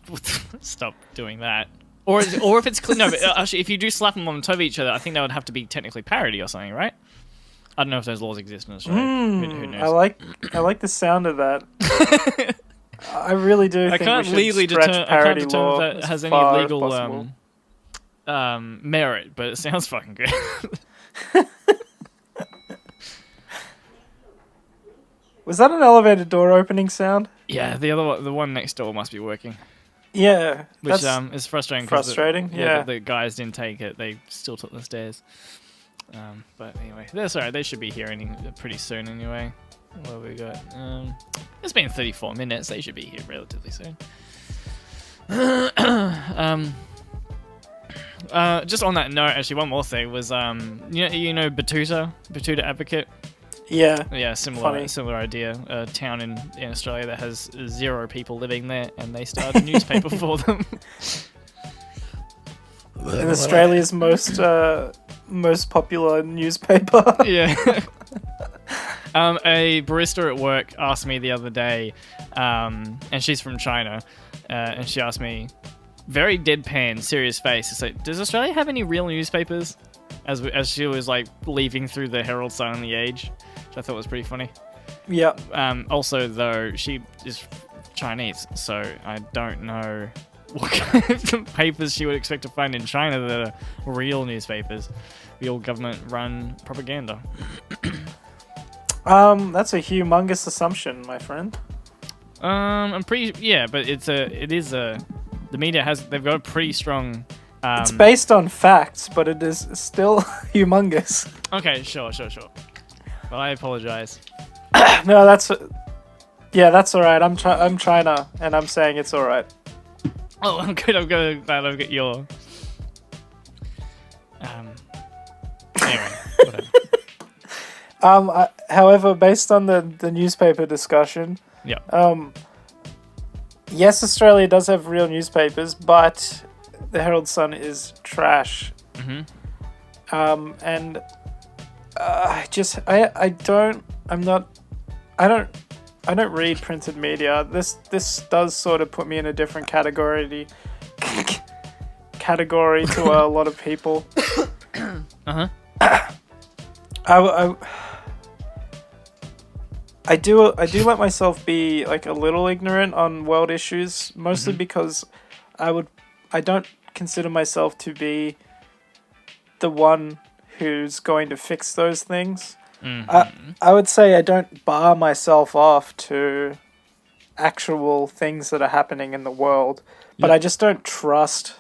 Speaker 1: stop doing that. Or if it's no, but actually, if you do slap them on top of each other, I think that would have to be technically parody or something, right? I don't know if those laws exist in Australia. Who knows?
Speaker 2: I like the sound of that. I really do.
Speaker 1: I can't legally determine if that has any legal merit, but it sounds fucking good.
Speaker 2: Was that an elevator door opening sound?
Speaker 1: Yeah, the one next door must be working.
Speaker 2: Yeah,
Speaker 1: which is frustrating.
Speaker 2: Frustrating.
Speaker 1: The guys didn't take it; they still took the stairs. But anyway, that's alright. They should be here pretty soon anyway. What have we got? It's been 34 minutes. They should be here relatively soon. Just on that note, actually, one more thing was you know Batuta Advocate.
Speaker 2: Yeah,
Speaker 1: similar idea. A town in Australia that has 0 people living there, and they started a newspaper for them.
Speaker 2: In Australia's most popular newspaper.
Speaker 1: Yeah. A barista at work asked me the other day, and she's from China, and she asked me, very deadpan, serious face, it's like, does Australia have any real newspapers? As she was like leafing through the Herald Sun and the Age, which I thought was pretty funny.
Speaker 2: Yeah.
Speaker 1: Also, though, she is Chinese, so I don't know what kind of papers she would expect to find in China that are real newspapers, real government-run propaganda.
Speaker 2: That's a humongous assumption, my friend.
Speaker 1: I'm pretty, but the media they've got a pretty strong.
Speaker 2: It's based on facts, but it is still humongous.
Speaker 1: Okay, sure. Well, I apologize.
Speaker 2: No, that's alright. I'm China, and I'm saying it's alright.
Speaker 1: Oh, I'm good. I'm glad I've got your. Anyway, whatever.
Speaker 2: However, based on the newspaper discussion, yes, Australia does have real newspapers, but the Herald Sun is trash.
Speaker 1: Mm-hmm.
Speaker 2: And I don't read printed media. This does sort of put me in a different category to a lot of people.
Speaker 1: Uh-huh.
Speaker 2: I do let myself be like a little ignorant on world issues, mostly because I don't consider myself to be the one who's going to fix those things.
Speaker 1: Mm-hmm.
Speaker 2: I would say I don't bar myself off to actual things that are happening in the world, but I just don't trust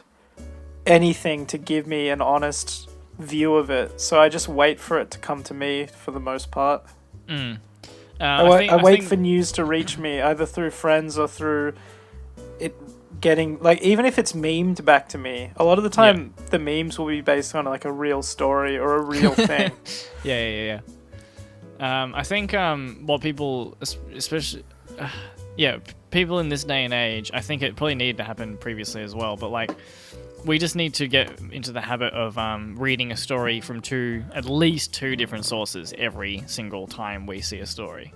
Speaker 2: anything to give me an honest view of it. So I just wait for it to come to me for the most part. I wait for news to reach me, either through friends or through it getting, like, even if it's memed back to me. A lot of the time, the memes will be based on like a real story or a real thing.
Speaker 1: Yeah. I think what people, especially, people in this day and age, I think it probably needed to happen previously as well. But like, we just need to get into the habit of reading a story from at least two different sources every single time we see a story.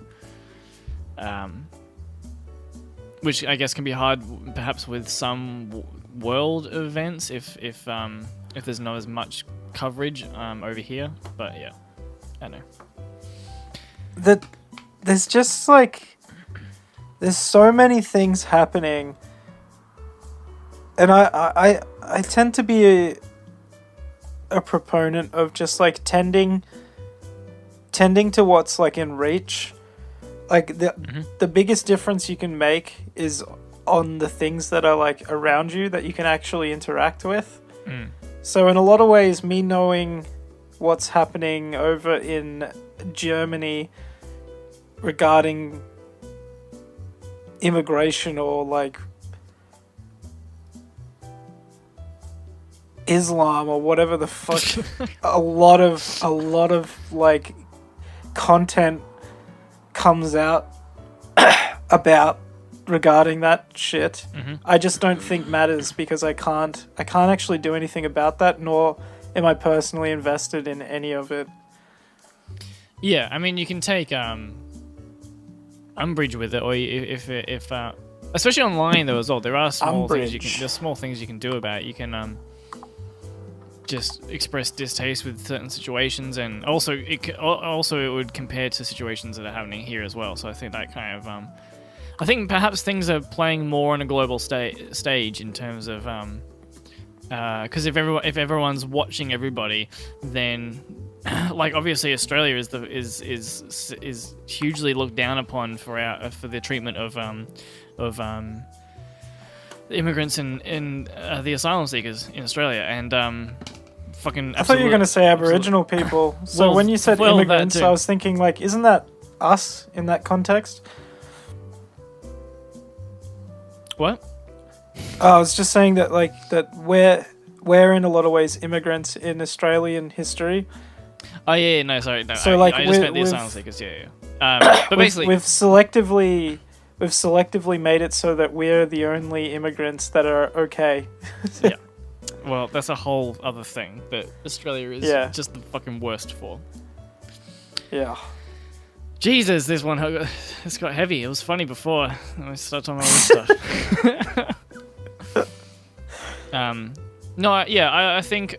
Speaker 1: Which I guess can be hard, perhaps with some world events, if there's not as much coverage over here. But yeah, I don't know.
Speaker 2: There's just like, there's so many things happening, and I tend to be a proponent of just like tending to what's like in reach. Like the biggest difference you can make is on the things that are like around you that you can actually interact with. So in a lot of ways, me knowing what's happening over in Germany regarding immigration or like Islam or whatever the fuck, a lot of like content comes out about regarding that shit. I just don't think matters because I can't actually do anything about that, nor am I personally invested in any of it.
Speaker 1: Yeah, I mean, you can take umbrage with it, or if especially online though as well. There are small things there's small things you can do about it. You can just express distaste with certain situations, and also it would compare to situations that are happening here as well. So I think that kind of I think perhaps things are playing more on a global stage in terms of because if everyone's watching everybody, then like obviously Australia is hugely looked down upon for the treatment of immigrants and the asylum seekers in Australia, and fucking.
Speaker 2: I thought you were going to say Aboriginal people. So when you said immigrants, I was thinking like, isn't that us in that context?
Speaker 1: What?
Speaker 2: I was just saying that we're in a lot of ways immigrants in Australian history.
Speaker 1: Oh yeah, no, sorry, no.
Speaker 2: So
Speaker 1: I just meant the asylum seekers. Yeah. But basically,
Speaker 2: we've selectively made it so that we're the only immigrants that are okay.
Speaker 1: Yeah. Well, that's a whole other thing that Australia is just the fucking worst for.
Speaker 2: Yeah.
Speaker 1: Jesus, this one it's got heavy. It was funny before I started talking about all this stuff. No, yeah, I think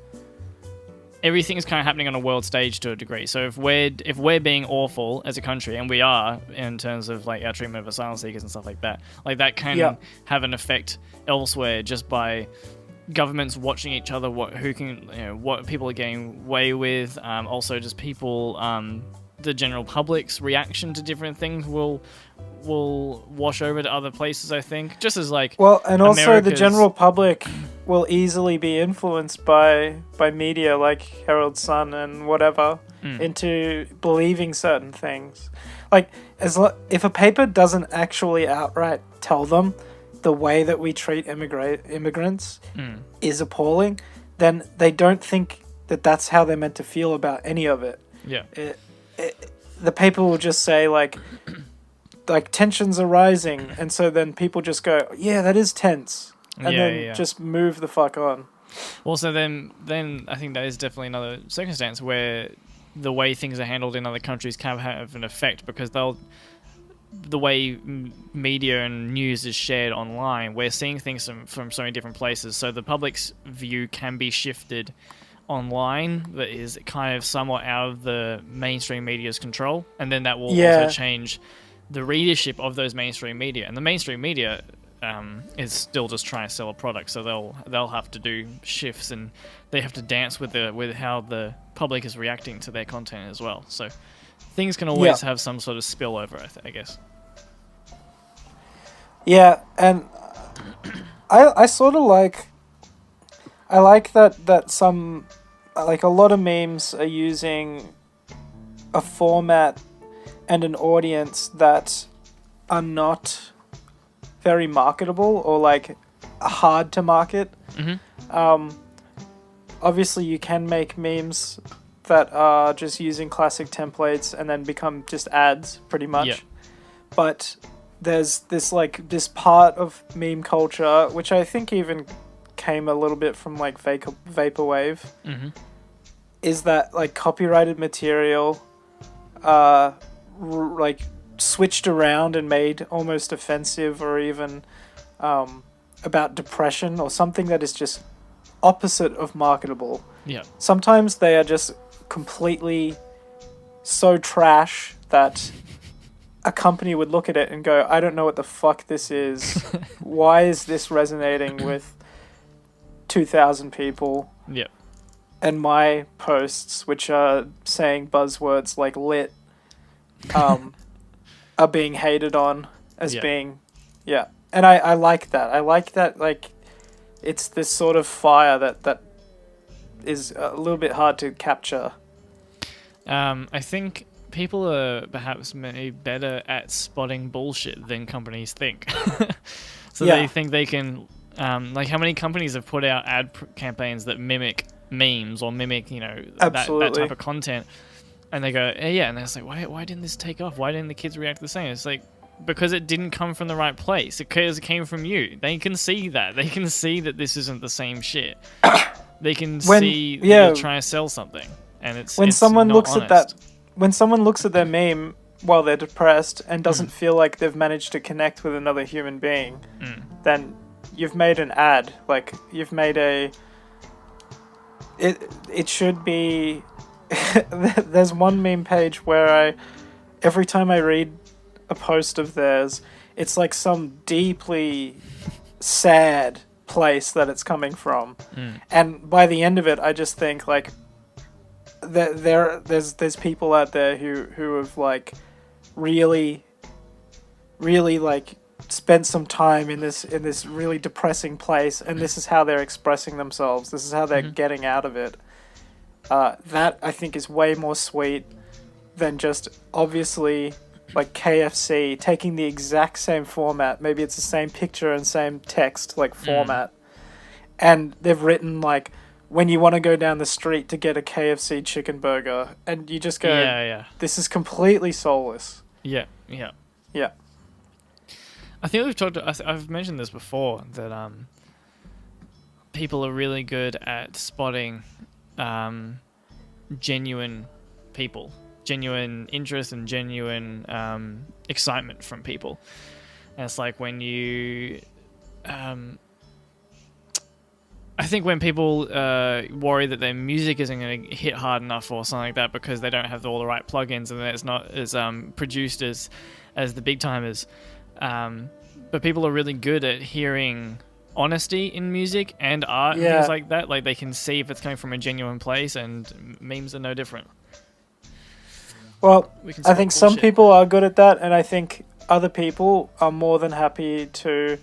Speaker 1: everything is kind of happening on a world stage to a degree. So if we're being awful as a country, and we are in terms of like our treatment of asylum seekers and stuff like that can have an effect elsewhere just by governments watching each other, what people are getting away with. Also, just people, the general public's reaction to different things will wash over to other places, I think. Just as like
Speaker 2: and also the general public will easily be influenced by media like Herald Sun and whatever into believing certain things. Like if a paper doesn't actually outright tell them the way that we treat immigrants is appalling, then they don't think that that's how they're meant to feel about any of it.
Speaker 1: Yeah.
Speaker 2: The paper will just say like tensions are rising, and so then people just go, yeah, that is tense, and just move the fuck on.
Speaker 1: Also, then I think that is definitely another circumstance where the way things are handled in other countries can have an effect, because the way media and news is shared online, we're seeing things from so many different places, so the public's view can be shifted online that is kind of somewhat out of the mainstream media's control, and then that will also change the readership of those mainstream media. And the mainstream media is still just trying to sell a product, so they'll have to do shifts, and they have to dance with how the public is reacting to their content as well. So things can always have some sort of spillover, I guess.
Speaker 2: Yeah, and I sort of like that some, like, a lot of memes are using a format and an audience that are not very marketable or like hard to market. Obviously you can make memes that are just using classic templates and then become just ads pretty much. But there's this part of meme culture, which I think even came a little bit from like vaporwave, is that like copyrighted material like switched around and made almost offensive, or even about depression or something that is just opposite of marketable. Sometimes they are just completely so trash that a company would look at it and go, I don't know what the fuck this is. Why is this resonating with 2,000 people? And my posts, which are saying buzzwords like lit, are being hated on as being, and I like that. I like that, like, it's this sort of fire that is a little bit hard to capture.
Speaker 1: I think people are perhaps maybe better at spotting bullshit than companies think. So they think they can, like, how many companies have put out ad campaigns that mimic memes or mimic, that type of content, and they go, and they're like, why didn't this take off? Why didn't the kids react the same? It's like, because it didn't come from the right place. It came from you. They can see that. They can see that this isn't the same shit. They can see that you're trying to sell something, and it's
Speaker 2: when
Speaker 1: it's
Speaker 2: someone
Speaker 1: not
Speaker 2: looks
Speaker 1: honest.
Speaker 2: at that. when someone looks at their meme while they're depressed and doesn't feel like they've managed to connect with another human being, then you've made an ad. Like, you've made a... It should be... There's one meme page where every time I read a post of theirs, it's like some deeply sad place that it's coming from. And by the end of it, I just think, like, there's people out there who have, like, really like spent some time in this really depressing place, and this is how they're expressing themselves. This is how they're getting out of it. That, I think, is way more sweet than just, obviously, like KFC taking the exact same format. Maybe it's the same picture and same text, like, format. And they've written, like, when you want to go down the street to get a KFC chicken burger, and you just go, this is completely soulless.
Speaker 1: Yeah. I think we've talked. I've mentioned this before, that people are really good at spotting genuine people, genuine interest, and genuine excitement from people. And it's like when you, I think when people worry that their music isn't going to hit hard enough or something like that because they don't have all the right plugins and it's not as produced as the big timers. But people are really good at hearing honesty in music and art and things like that. Like, they can see if it's coming from a genuine place, and memes are no different.
Speaker 2: Well, I think some people are good at that, and I think other people are more than happy to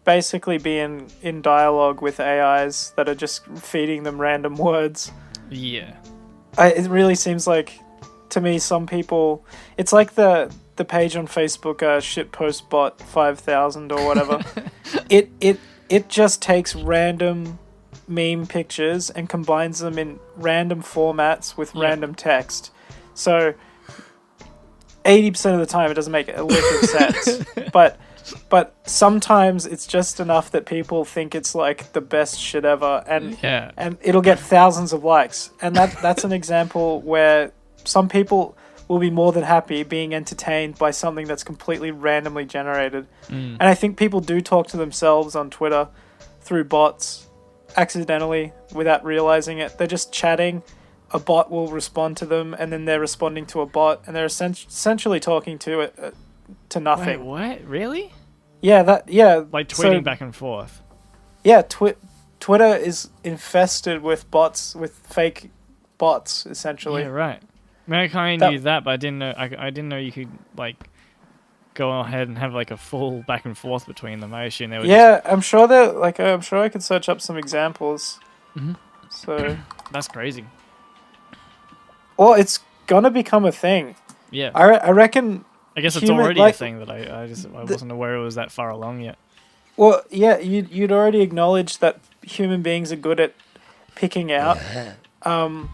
Speaker 2: basically be in dialogue with AIs that are just feeding them random words.
Speaker 1: Yeah.
Speaker 2: It really seems like, to me, some people... It's like the page on Facebook, shitpost bot 5000 or whatever. It just takes random meme pictures and combines them in random formats with random text. So 80% of the time it doesn't make a lick of sense. But sometimes it's just enough that people think it's like the best shit ever, and it'll get thousands of likes. And that's an example where some people will be more than happy being entertained by something that's completely randomly generated. And I think people do talk to themselves on Twitter through bots accidentally without realizing it. They're just chatting, a bot will respond to them, and then they're responding to a bot, and they're essentially talking to nothing.
Speaker 1: Wait, what? Really?
Speaker 2: Yeah,
Speaker 1: like tweeting back and forth.
Speaker 2: Yeah, Twitter is infested with bots, with fake bots, essentially.
Speaker 1: Yeah, right. I mean, I kind of knew that, but I didn't know. I didn't know you could, like, go ahead and have, like, a full back and forth between them. I assume they were.
Speaker 2: Yeah, I'm sure that. Like, I'm sure I could search up some examples. So
Speaker 1: that's crazy.
Speaker 2: Well, it's gonna become a thing.
Speaker 1: Yeah.
Speaker 2: I reckon.
Speaker 1: I guess it's already a thing that I wasn't aware it was that far along yet.
Speaker 2: Well, yeah, you'd already acknowledged that human beings are good at picking out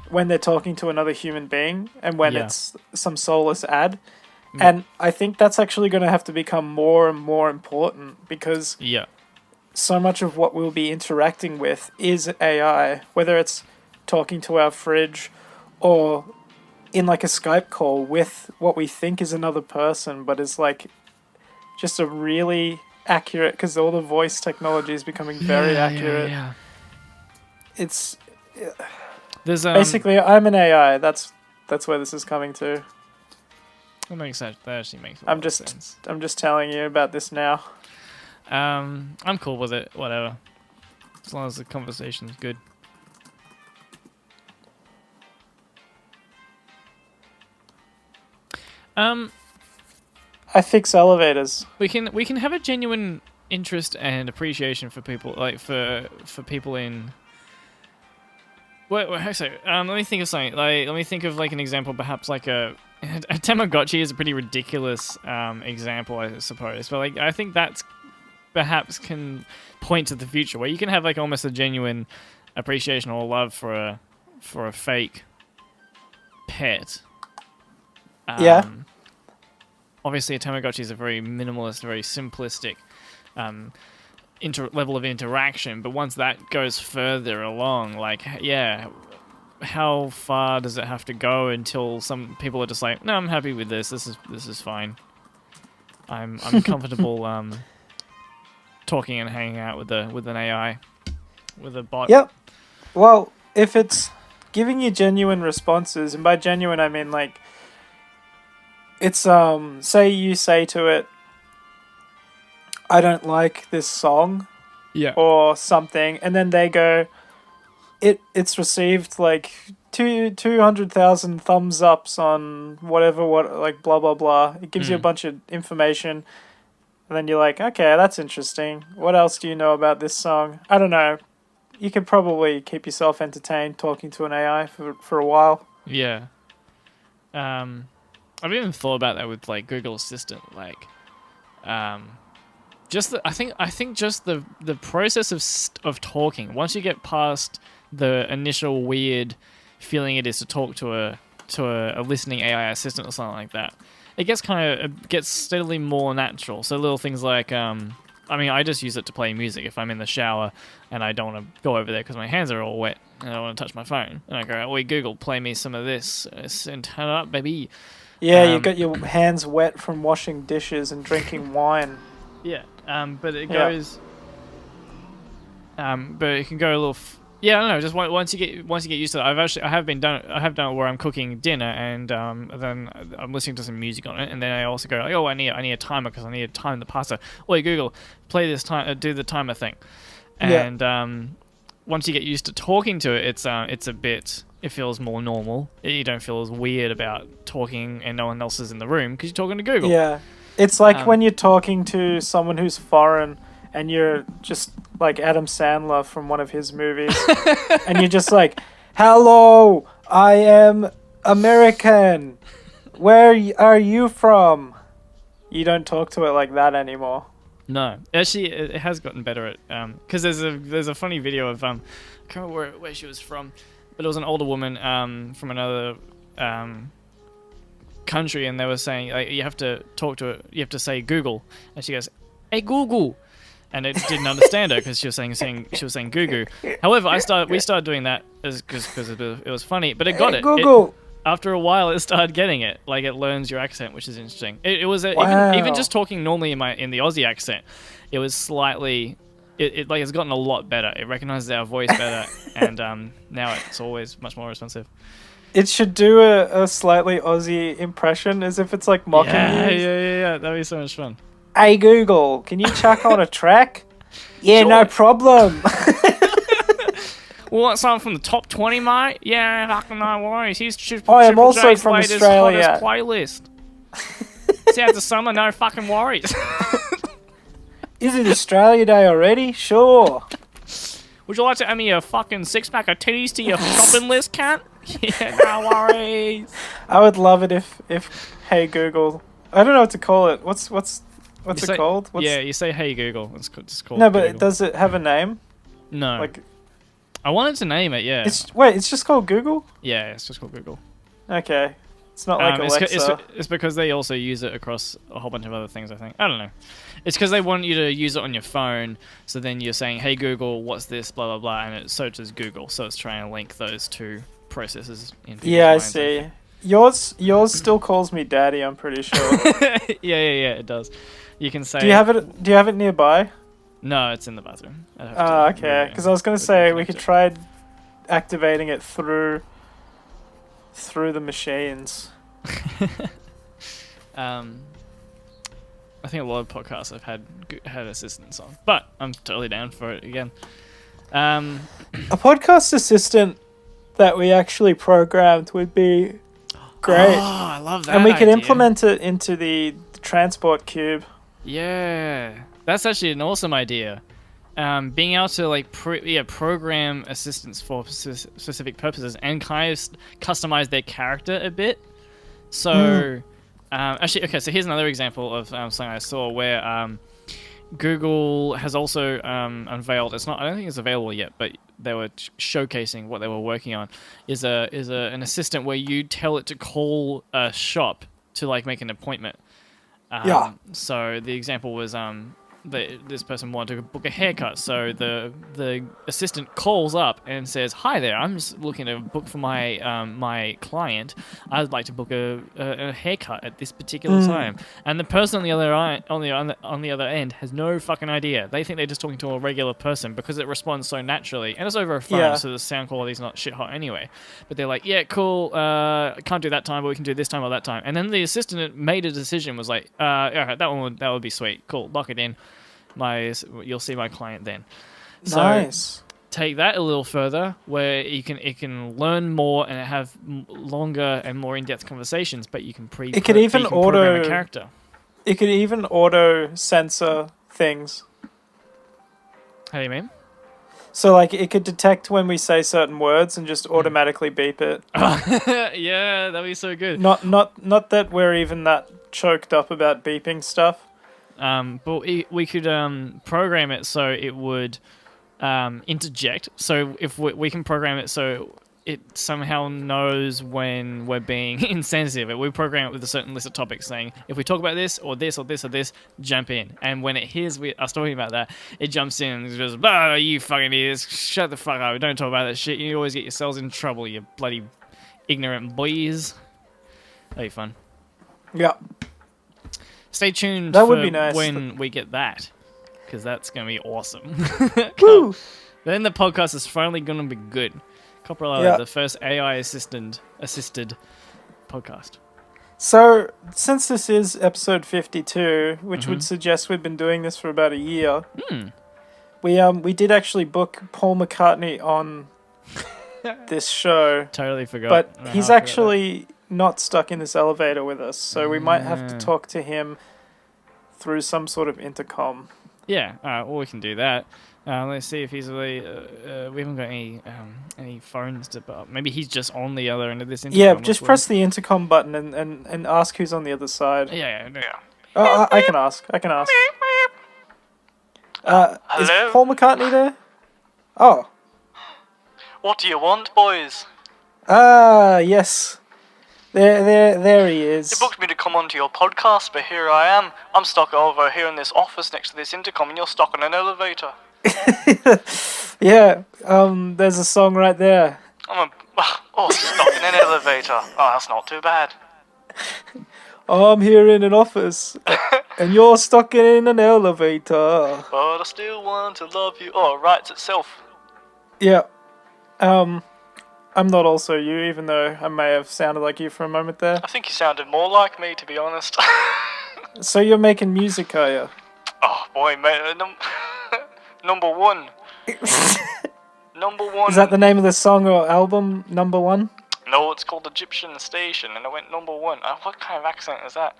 Speaker 2: when they're talking to another human being and when it's some soulless ad. And I think that's actually going to have to become more and more important because so much of what we'll be interacting with is AI, whether it's talking to our fridge or in like a Skype call with what we think is another person, but is like just a really accurate, because all the voice technology is becoming very accurate.
Speaker 1: Yeah.
Speaker 2: It's
Speaker 1: there's
Speaker 2: basically I'm an AI. That's where this is coming to.
Speaker 1: That makes sense. That actually makes a lot of sense.
Speaker 2: I'm just telling you about this now.
Speaker 1: I'm cool with it. Whatever, as long as the conversation's good.
Speaker 2: I fix elevators.
Speaker 1: We can have a genuine interest and appreciation for people, like for people in. Wait, so let me think of something. Like, let me think of like an example, perhaps like a Tamagotchi is a pretty ridiculous example, I suppose. But like, I think that's perhaps can point to the future where you can have like almost a genuine appreciation or love for a fake pet. Obviously, a Tamagotchi is a very minimalist, very simplistic level of interaction. But once that goes further along, like, how far does it have to go until some people are just like, no, I'm happy with this. This is fine. I'm comfortable talking and hanging out with an AI, with a bot.
Speaker 2: Yep. Well, if it's giving you genuine responses, and by genuine I mean like it's say you say to it, I don't like this song,
Speaker 1: Yeah.
Speaker 2: or something, and then they go, it's received like 200,000 thumbs ups on whatever, like blah blah blah. It gives you a bunch of information, and then you're like, okay, that's interesting. What else do you know about this song? I don't know. You could probably keep yourself entertained talking to an AI for a while.
Speaker 1: Yeah. I've even thought about that with like Google Assistant, like, just I think just the process of talking. Once you get past the initial weird feeling it is to talk to a listening AI assistant or something like that, it gets steadily more natural. So little things like I just use it to play music if I'm in the shower and I don't want to go over there because my hands are all wet and I don't want to touch my phone. And I go, "Oi, Google, play me some of this and turn it up, baby."
Speaker 2: Yeah, you got your hands wet from washing dishes and drinking wine.
Speaker 1: Yeah, but it goes. But it can go a little. Yeah, I don't know. Just once you get used to it, I have done it where I'm cooking dinner and then I'm listening to some music on it, and then I also go like, oh, I need a timer because I need to time the pasta. Wait, Google, play this time, do the timer thing, and once you get used to talking to it, it's a bit. It feels more normal. You don't feel as weird about talking and no one else is in the room because you're talking to Google.
Speaker 2: Yeah, it's like when you're talking to someone who's foreign and you're just like Adam Sandler from one of his movies, and you're just like, "Hello, I am American. Where are you from?" You don't talk to it like that anymore.
Speaker 1: No, actually, it has gotten better at because there's a funny video of I can't remember where she was from, but it was an older woman from another country, and they were saying like, you have to talk to it, you have to say Google, and she goes, "Hey Google." And it didn't understand her because she was saying goo goo. However, we started doing that because it was funny, but it got it.
Speaker 2: Google.
Speaker 1: After a while, it started getting it. Like it learns your accent, which is interesting. It was
Speaker 2: Wow.
Speaker 1: even just talking normally in the Aussie accent, it was slightly. It's gotten a lot better. It recognizes our voice better, and now it's always much more responsive.
Speaker 2: It should do a slightly Aussie impression, as if it's like mocking you.
Speaker 1: Yeah. That'd be so much fun.
Speaker 2: Hey Google, can you chuck on a track? Yeah,
Speaker 1: Sure.
Speaker 2: no problem.
Speaker 1: Want something from the top 20, mate? Yeah, fucking no worries. Here's
Speaker 2: I am also
Speaker 1: J's
Speaker 2: from
Speaker 1: latest
Speaker 2: Australia.
Speaker 1: hottest playlist. It's out the summer, no fucking worries.
Speaker 2: Is it Australia Day already? Sure.
Speaker 1: Would you like to add me a fucking 6-pack of titties to your shopping list, cunt? Yeah, no worries.
Speaker 2: I would love it if Hey Google. I don't know what to call it. What's it called?
Speaker 1: You say Hey Google. It's called
Speaker 2: No, but
Speaker 1: Google.
Speaker 2: does it have a name?
Speaker 1: No.
Speaker 2: Like,
Speaker 1: I wanted to name it, yeah.
Speaker 2: it's just called Google?
Speaker 1: Yeah, it's just called Google.
Speaker 2: Okay. It's not like Alexa.
Speaker 1: It's because they also use it across a whole bunch of other things, I think. I don't know. It's because they want you to use it on your phone, so then you're saying, hey Google, what's this, blah, blah, blah, and it searches Google, so it's trying to link those two processes in people's
Speaker 2: Yeah, I
Speaker 1: minds,
Speaker 2: see. Yours still calls me daddy, I'm pretty sure.
Speaker 1: Yeah, it does. You can say...
Speaker 2: Do you have it nearby?
Speaker 1: No, it's in the bathroom.
Speaker 2: Okay. Because I was going to say, we could try activating it through the machines.
Speaker 1: I think a lot of podcasts have had assistants on, but I'm totally down for it again.
Speaker 2: A podcast assistant that we actually programmed would be great.
Speaker 1: Oh, I love that.
Speaker 2: And we could
Speaker 1: idea.
Speaker 2: implement it into the transport cube.
Speaker 1: Yeah, that's actually an awesome idea. Being able to like program assistants for specific purposes and kind of customize their character a bit. So, actually, okay. So here's another example of something I saw where Google has also unveiled. I don't think it's available yet, but they were showcasing what they were working on. Is an assistant where you tell it to call a shop to like make an appointment. So the example was this person wanted to book a haircut. So the assistant calls up and says, "Hi there, I'm just looking to book for my client. I'd like to book a haircut at this particular time." And the person on the other end has no fucking idea. They think they're just talking to a regular person because it responds so naturally, and it's over a phone, so the sound quality's not shit hot anyway. But they're like, "Yeah, cool. Can't do that time, but we can do this time or that time." And then the assistant made a decision, was like, "All right, that would be sweet. Cool, lock it in. You'll see my client then." So
Speaker 2: Nice.
Speaker 1: take that a little further, where it can learn more and have longer and more in-depth conversations, but you can program a character.
Speaker 2: It could even auto censor things.
Speaker 1: How do you mean?
Speaker 2: So like it could detect when we say certain words and just automatically beep it.
Speaker 1: Yeah, that'd be so good.
Speaker 2: Not that we're even that choked up about beeping stuff.
Speaker 1: But we could program it so it would interject. So if we can program it so it somehow knows when we're being insensitive. We program it with a certain list of topics saying, if we talk about this or this or this or this, jump in. And when it hears us talking about that, it jumps in and goes, "Oh, you fucking idiots, shut the fuck up, don't talk about that shit. You always get yourselves in trouble, you bloody ignorant boys." That'd be fun.
Speaker 2: Yeah.
Speaker 1: Stay tuned
Speaker 2: That would be nice.
Speaker 1: when we get that, because that's going to be awesome.
Speaker 2: Woo!
Speaker 1: Then the podcast is finally going to be good. Coprolalia, the first AI assisted podcast.
Speaker 2: So, since this is episode 52, which would suggest we've been doing this for about a year, we did actually book Paul McCartney on this show.
Speaker 1: Totally forgot.
Speaker 2: But he's actually not stuck in this elevator with us, so we might have to talk to him through some sort of intercom.
Speaker 1: Yeah, well, we can do that. Let's see if he's really. We haven't got any phones to. Maybe he's just on the other end of this intercom.
Speaker 2: Yeah, just press the intercom button and ask who's on the other side.
Speaker 1: Yeah.
Speaker 2: Oh, I can ask. Is
Speaker 3: Hello?
Speaker 2: Paul McCartney there? Oh.
Speaker 3: What do you want, boys?
Speaker 2: Yes. There he is.
Speaker 3: You booked me to come onto your podcast, but here I am. I'm stuck over here in this office next to this intercom, and you're stuck on an elevator.
Speaker 2: Yeah, there's a song right there.
Speaker 3: Stuck in an elevator. Oh, that's not too bad.
Speaker 2: I'm here in an office, and you're stuck in an elevator.
Speaker 3: But I still want to love you. Oh, it writes itself.
Speaker 2: Yeah. I'm not also you, even though I may have sounded like you for a moment there.
Speaker 3: I think you sounded more like me, to be honest.
Speaker 2: So you're making music, are you?
Speaker 3: Oh, boy, mate. Number one. Number one.
Speaker 2: Is that the name of the song or album, Number One?
Speaker 3: No, it's called Egyptian Station, and I went number one. What kind of accent is that?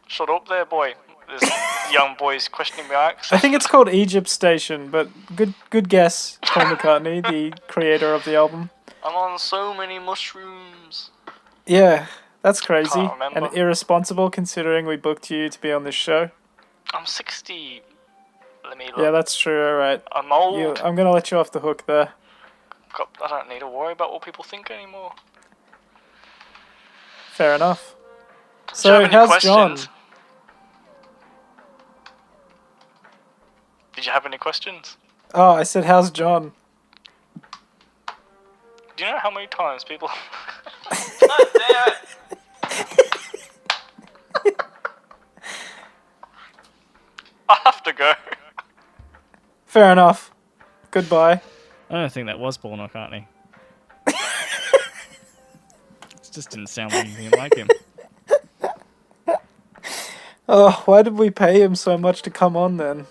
Speaker 3: Shut up there, boy. This young boy's questioning my accent.
Speaker 2: I think it's called Egypt Station, but good guess, Paul McCartney, the creator of the album.
Speaker 3: I'm on so many mushrooms.
Speaker 2: Yeah, that's crazy
Speaker 3: Can't remember.
Speaker 2: and irresponsible considering we booked you to be on this show.
Speaker 3: I'm 60. Let me look.
Speaker 2: Yeah, that's true, alright.
Speaker 3: I'm old.
Speaker 2: I'm gonna let you off the hook there.
Speaker 3: I don't need to worry about what people think anymore.
Speaker 2: Fair enough.
Speaker 3: Do you
Speaker 2: So,
Speaker 3: have any
Speaker 2: how's John?
Speaker 3: questions? Did you have any questions?
Speaker 2: Oh, I said, how's John?
Speaker 3: Do you know how many times people... God damn it! I have to go.
Speaker 2: Fair enough. Goodbye.
Speaker 1: I don't think that was Paul McCartney. It just didn't sound like anything like him.
Speaker 2: Oh, why did we pay him so much to come on then?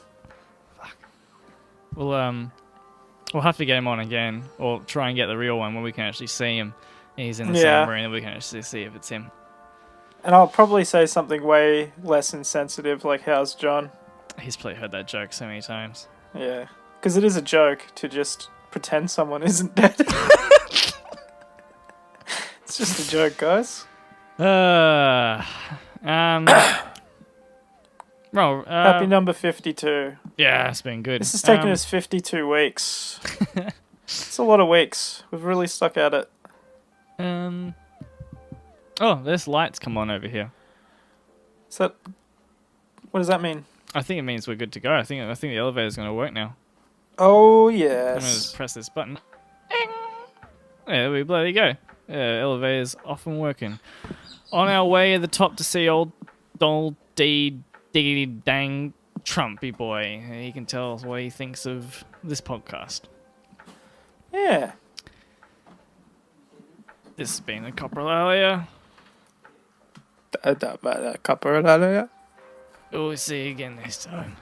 Speaker 1: We'll have to get him on again, or try and get the real one where we can actually see him. He's in the
Speaker 2: Yeah.
Speaker 1: same room, and we can actually see if it's him.
Speaker 2: And I'll probably say something way less insensitive, like, how's John?
Speaker 1: He's probably heard that joke so many times.
Speaker 2: Yeah. Because it is a joke to just pretend someone isn't dead. It's just a joke, guys.
Speaker 1: Well,
Speaker 2: Happy number 52.
Speaker 1: yeah, it's been good.
Speaker 2: This has taken us 52 weeks. It's a lot of weeks. We've really stuck at it.
Speaker 1: Oh, there's lights come on over here.
Speaker 2: Is that... What does that mean?
Speaker 1: I think it means we're good to go. I think the elevator's going to work now.
Speaker 2: Oh,
Speaker 1: I'm going to just
Speaker 2: yes.
Speaker 1: press this button. Ding! There we bloody go. Elevator's off and working. On our way at the top to see old D diggity dang Trumpy boy. He can tell us what he thinks of this podcast.
Speaker 2: Yeah.
Speaker 1: This has been a Coprolalia.
Speaker 2: Coprolalia.
Speaker 1: We'll see you again next time.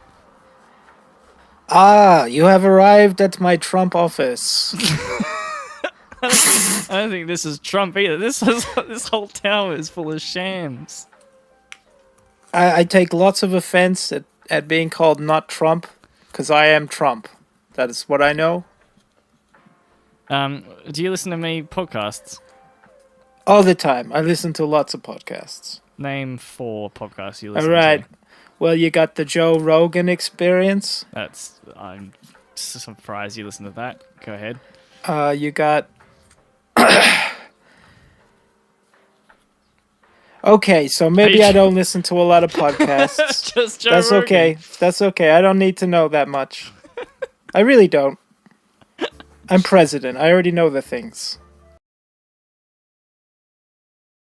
Speaker 2: Ah, you have arrived at my Trump office.
Speaker 1: I don't think this is Trump either. This whole tower is full of shams.
Speaker 2: I take lots of offense at being called not Trump, because I am Trump. That is what I know.
Speaker 1: Do you listen to me podcasts?
Speaker 2: All the time. I listen to lots of podcasts.
Speaker 1: Name 4 podcasts you listen
Speaker 2: All right.
Speaker 1: to.
Speaker 2: Well, you got the Joe Rogan Experience.
Speaker 1: I'm surprised you listen to that. Go ahead.
Speaker 2: You got... Okay, so maybe I don't listen to a lot of podcasts.
Speaker 1: Just Joe
Speaker 2: That's
Speaker 1: Rogan.
Speaker 2: okay. That's okay. I don't need to know that much. I really don't. I'm president. I already know the things.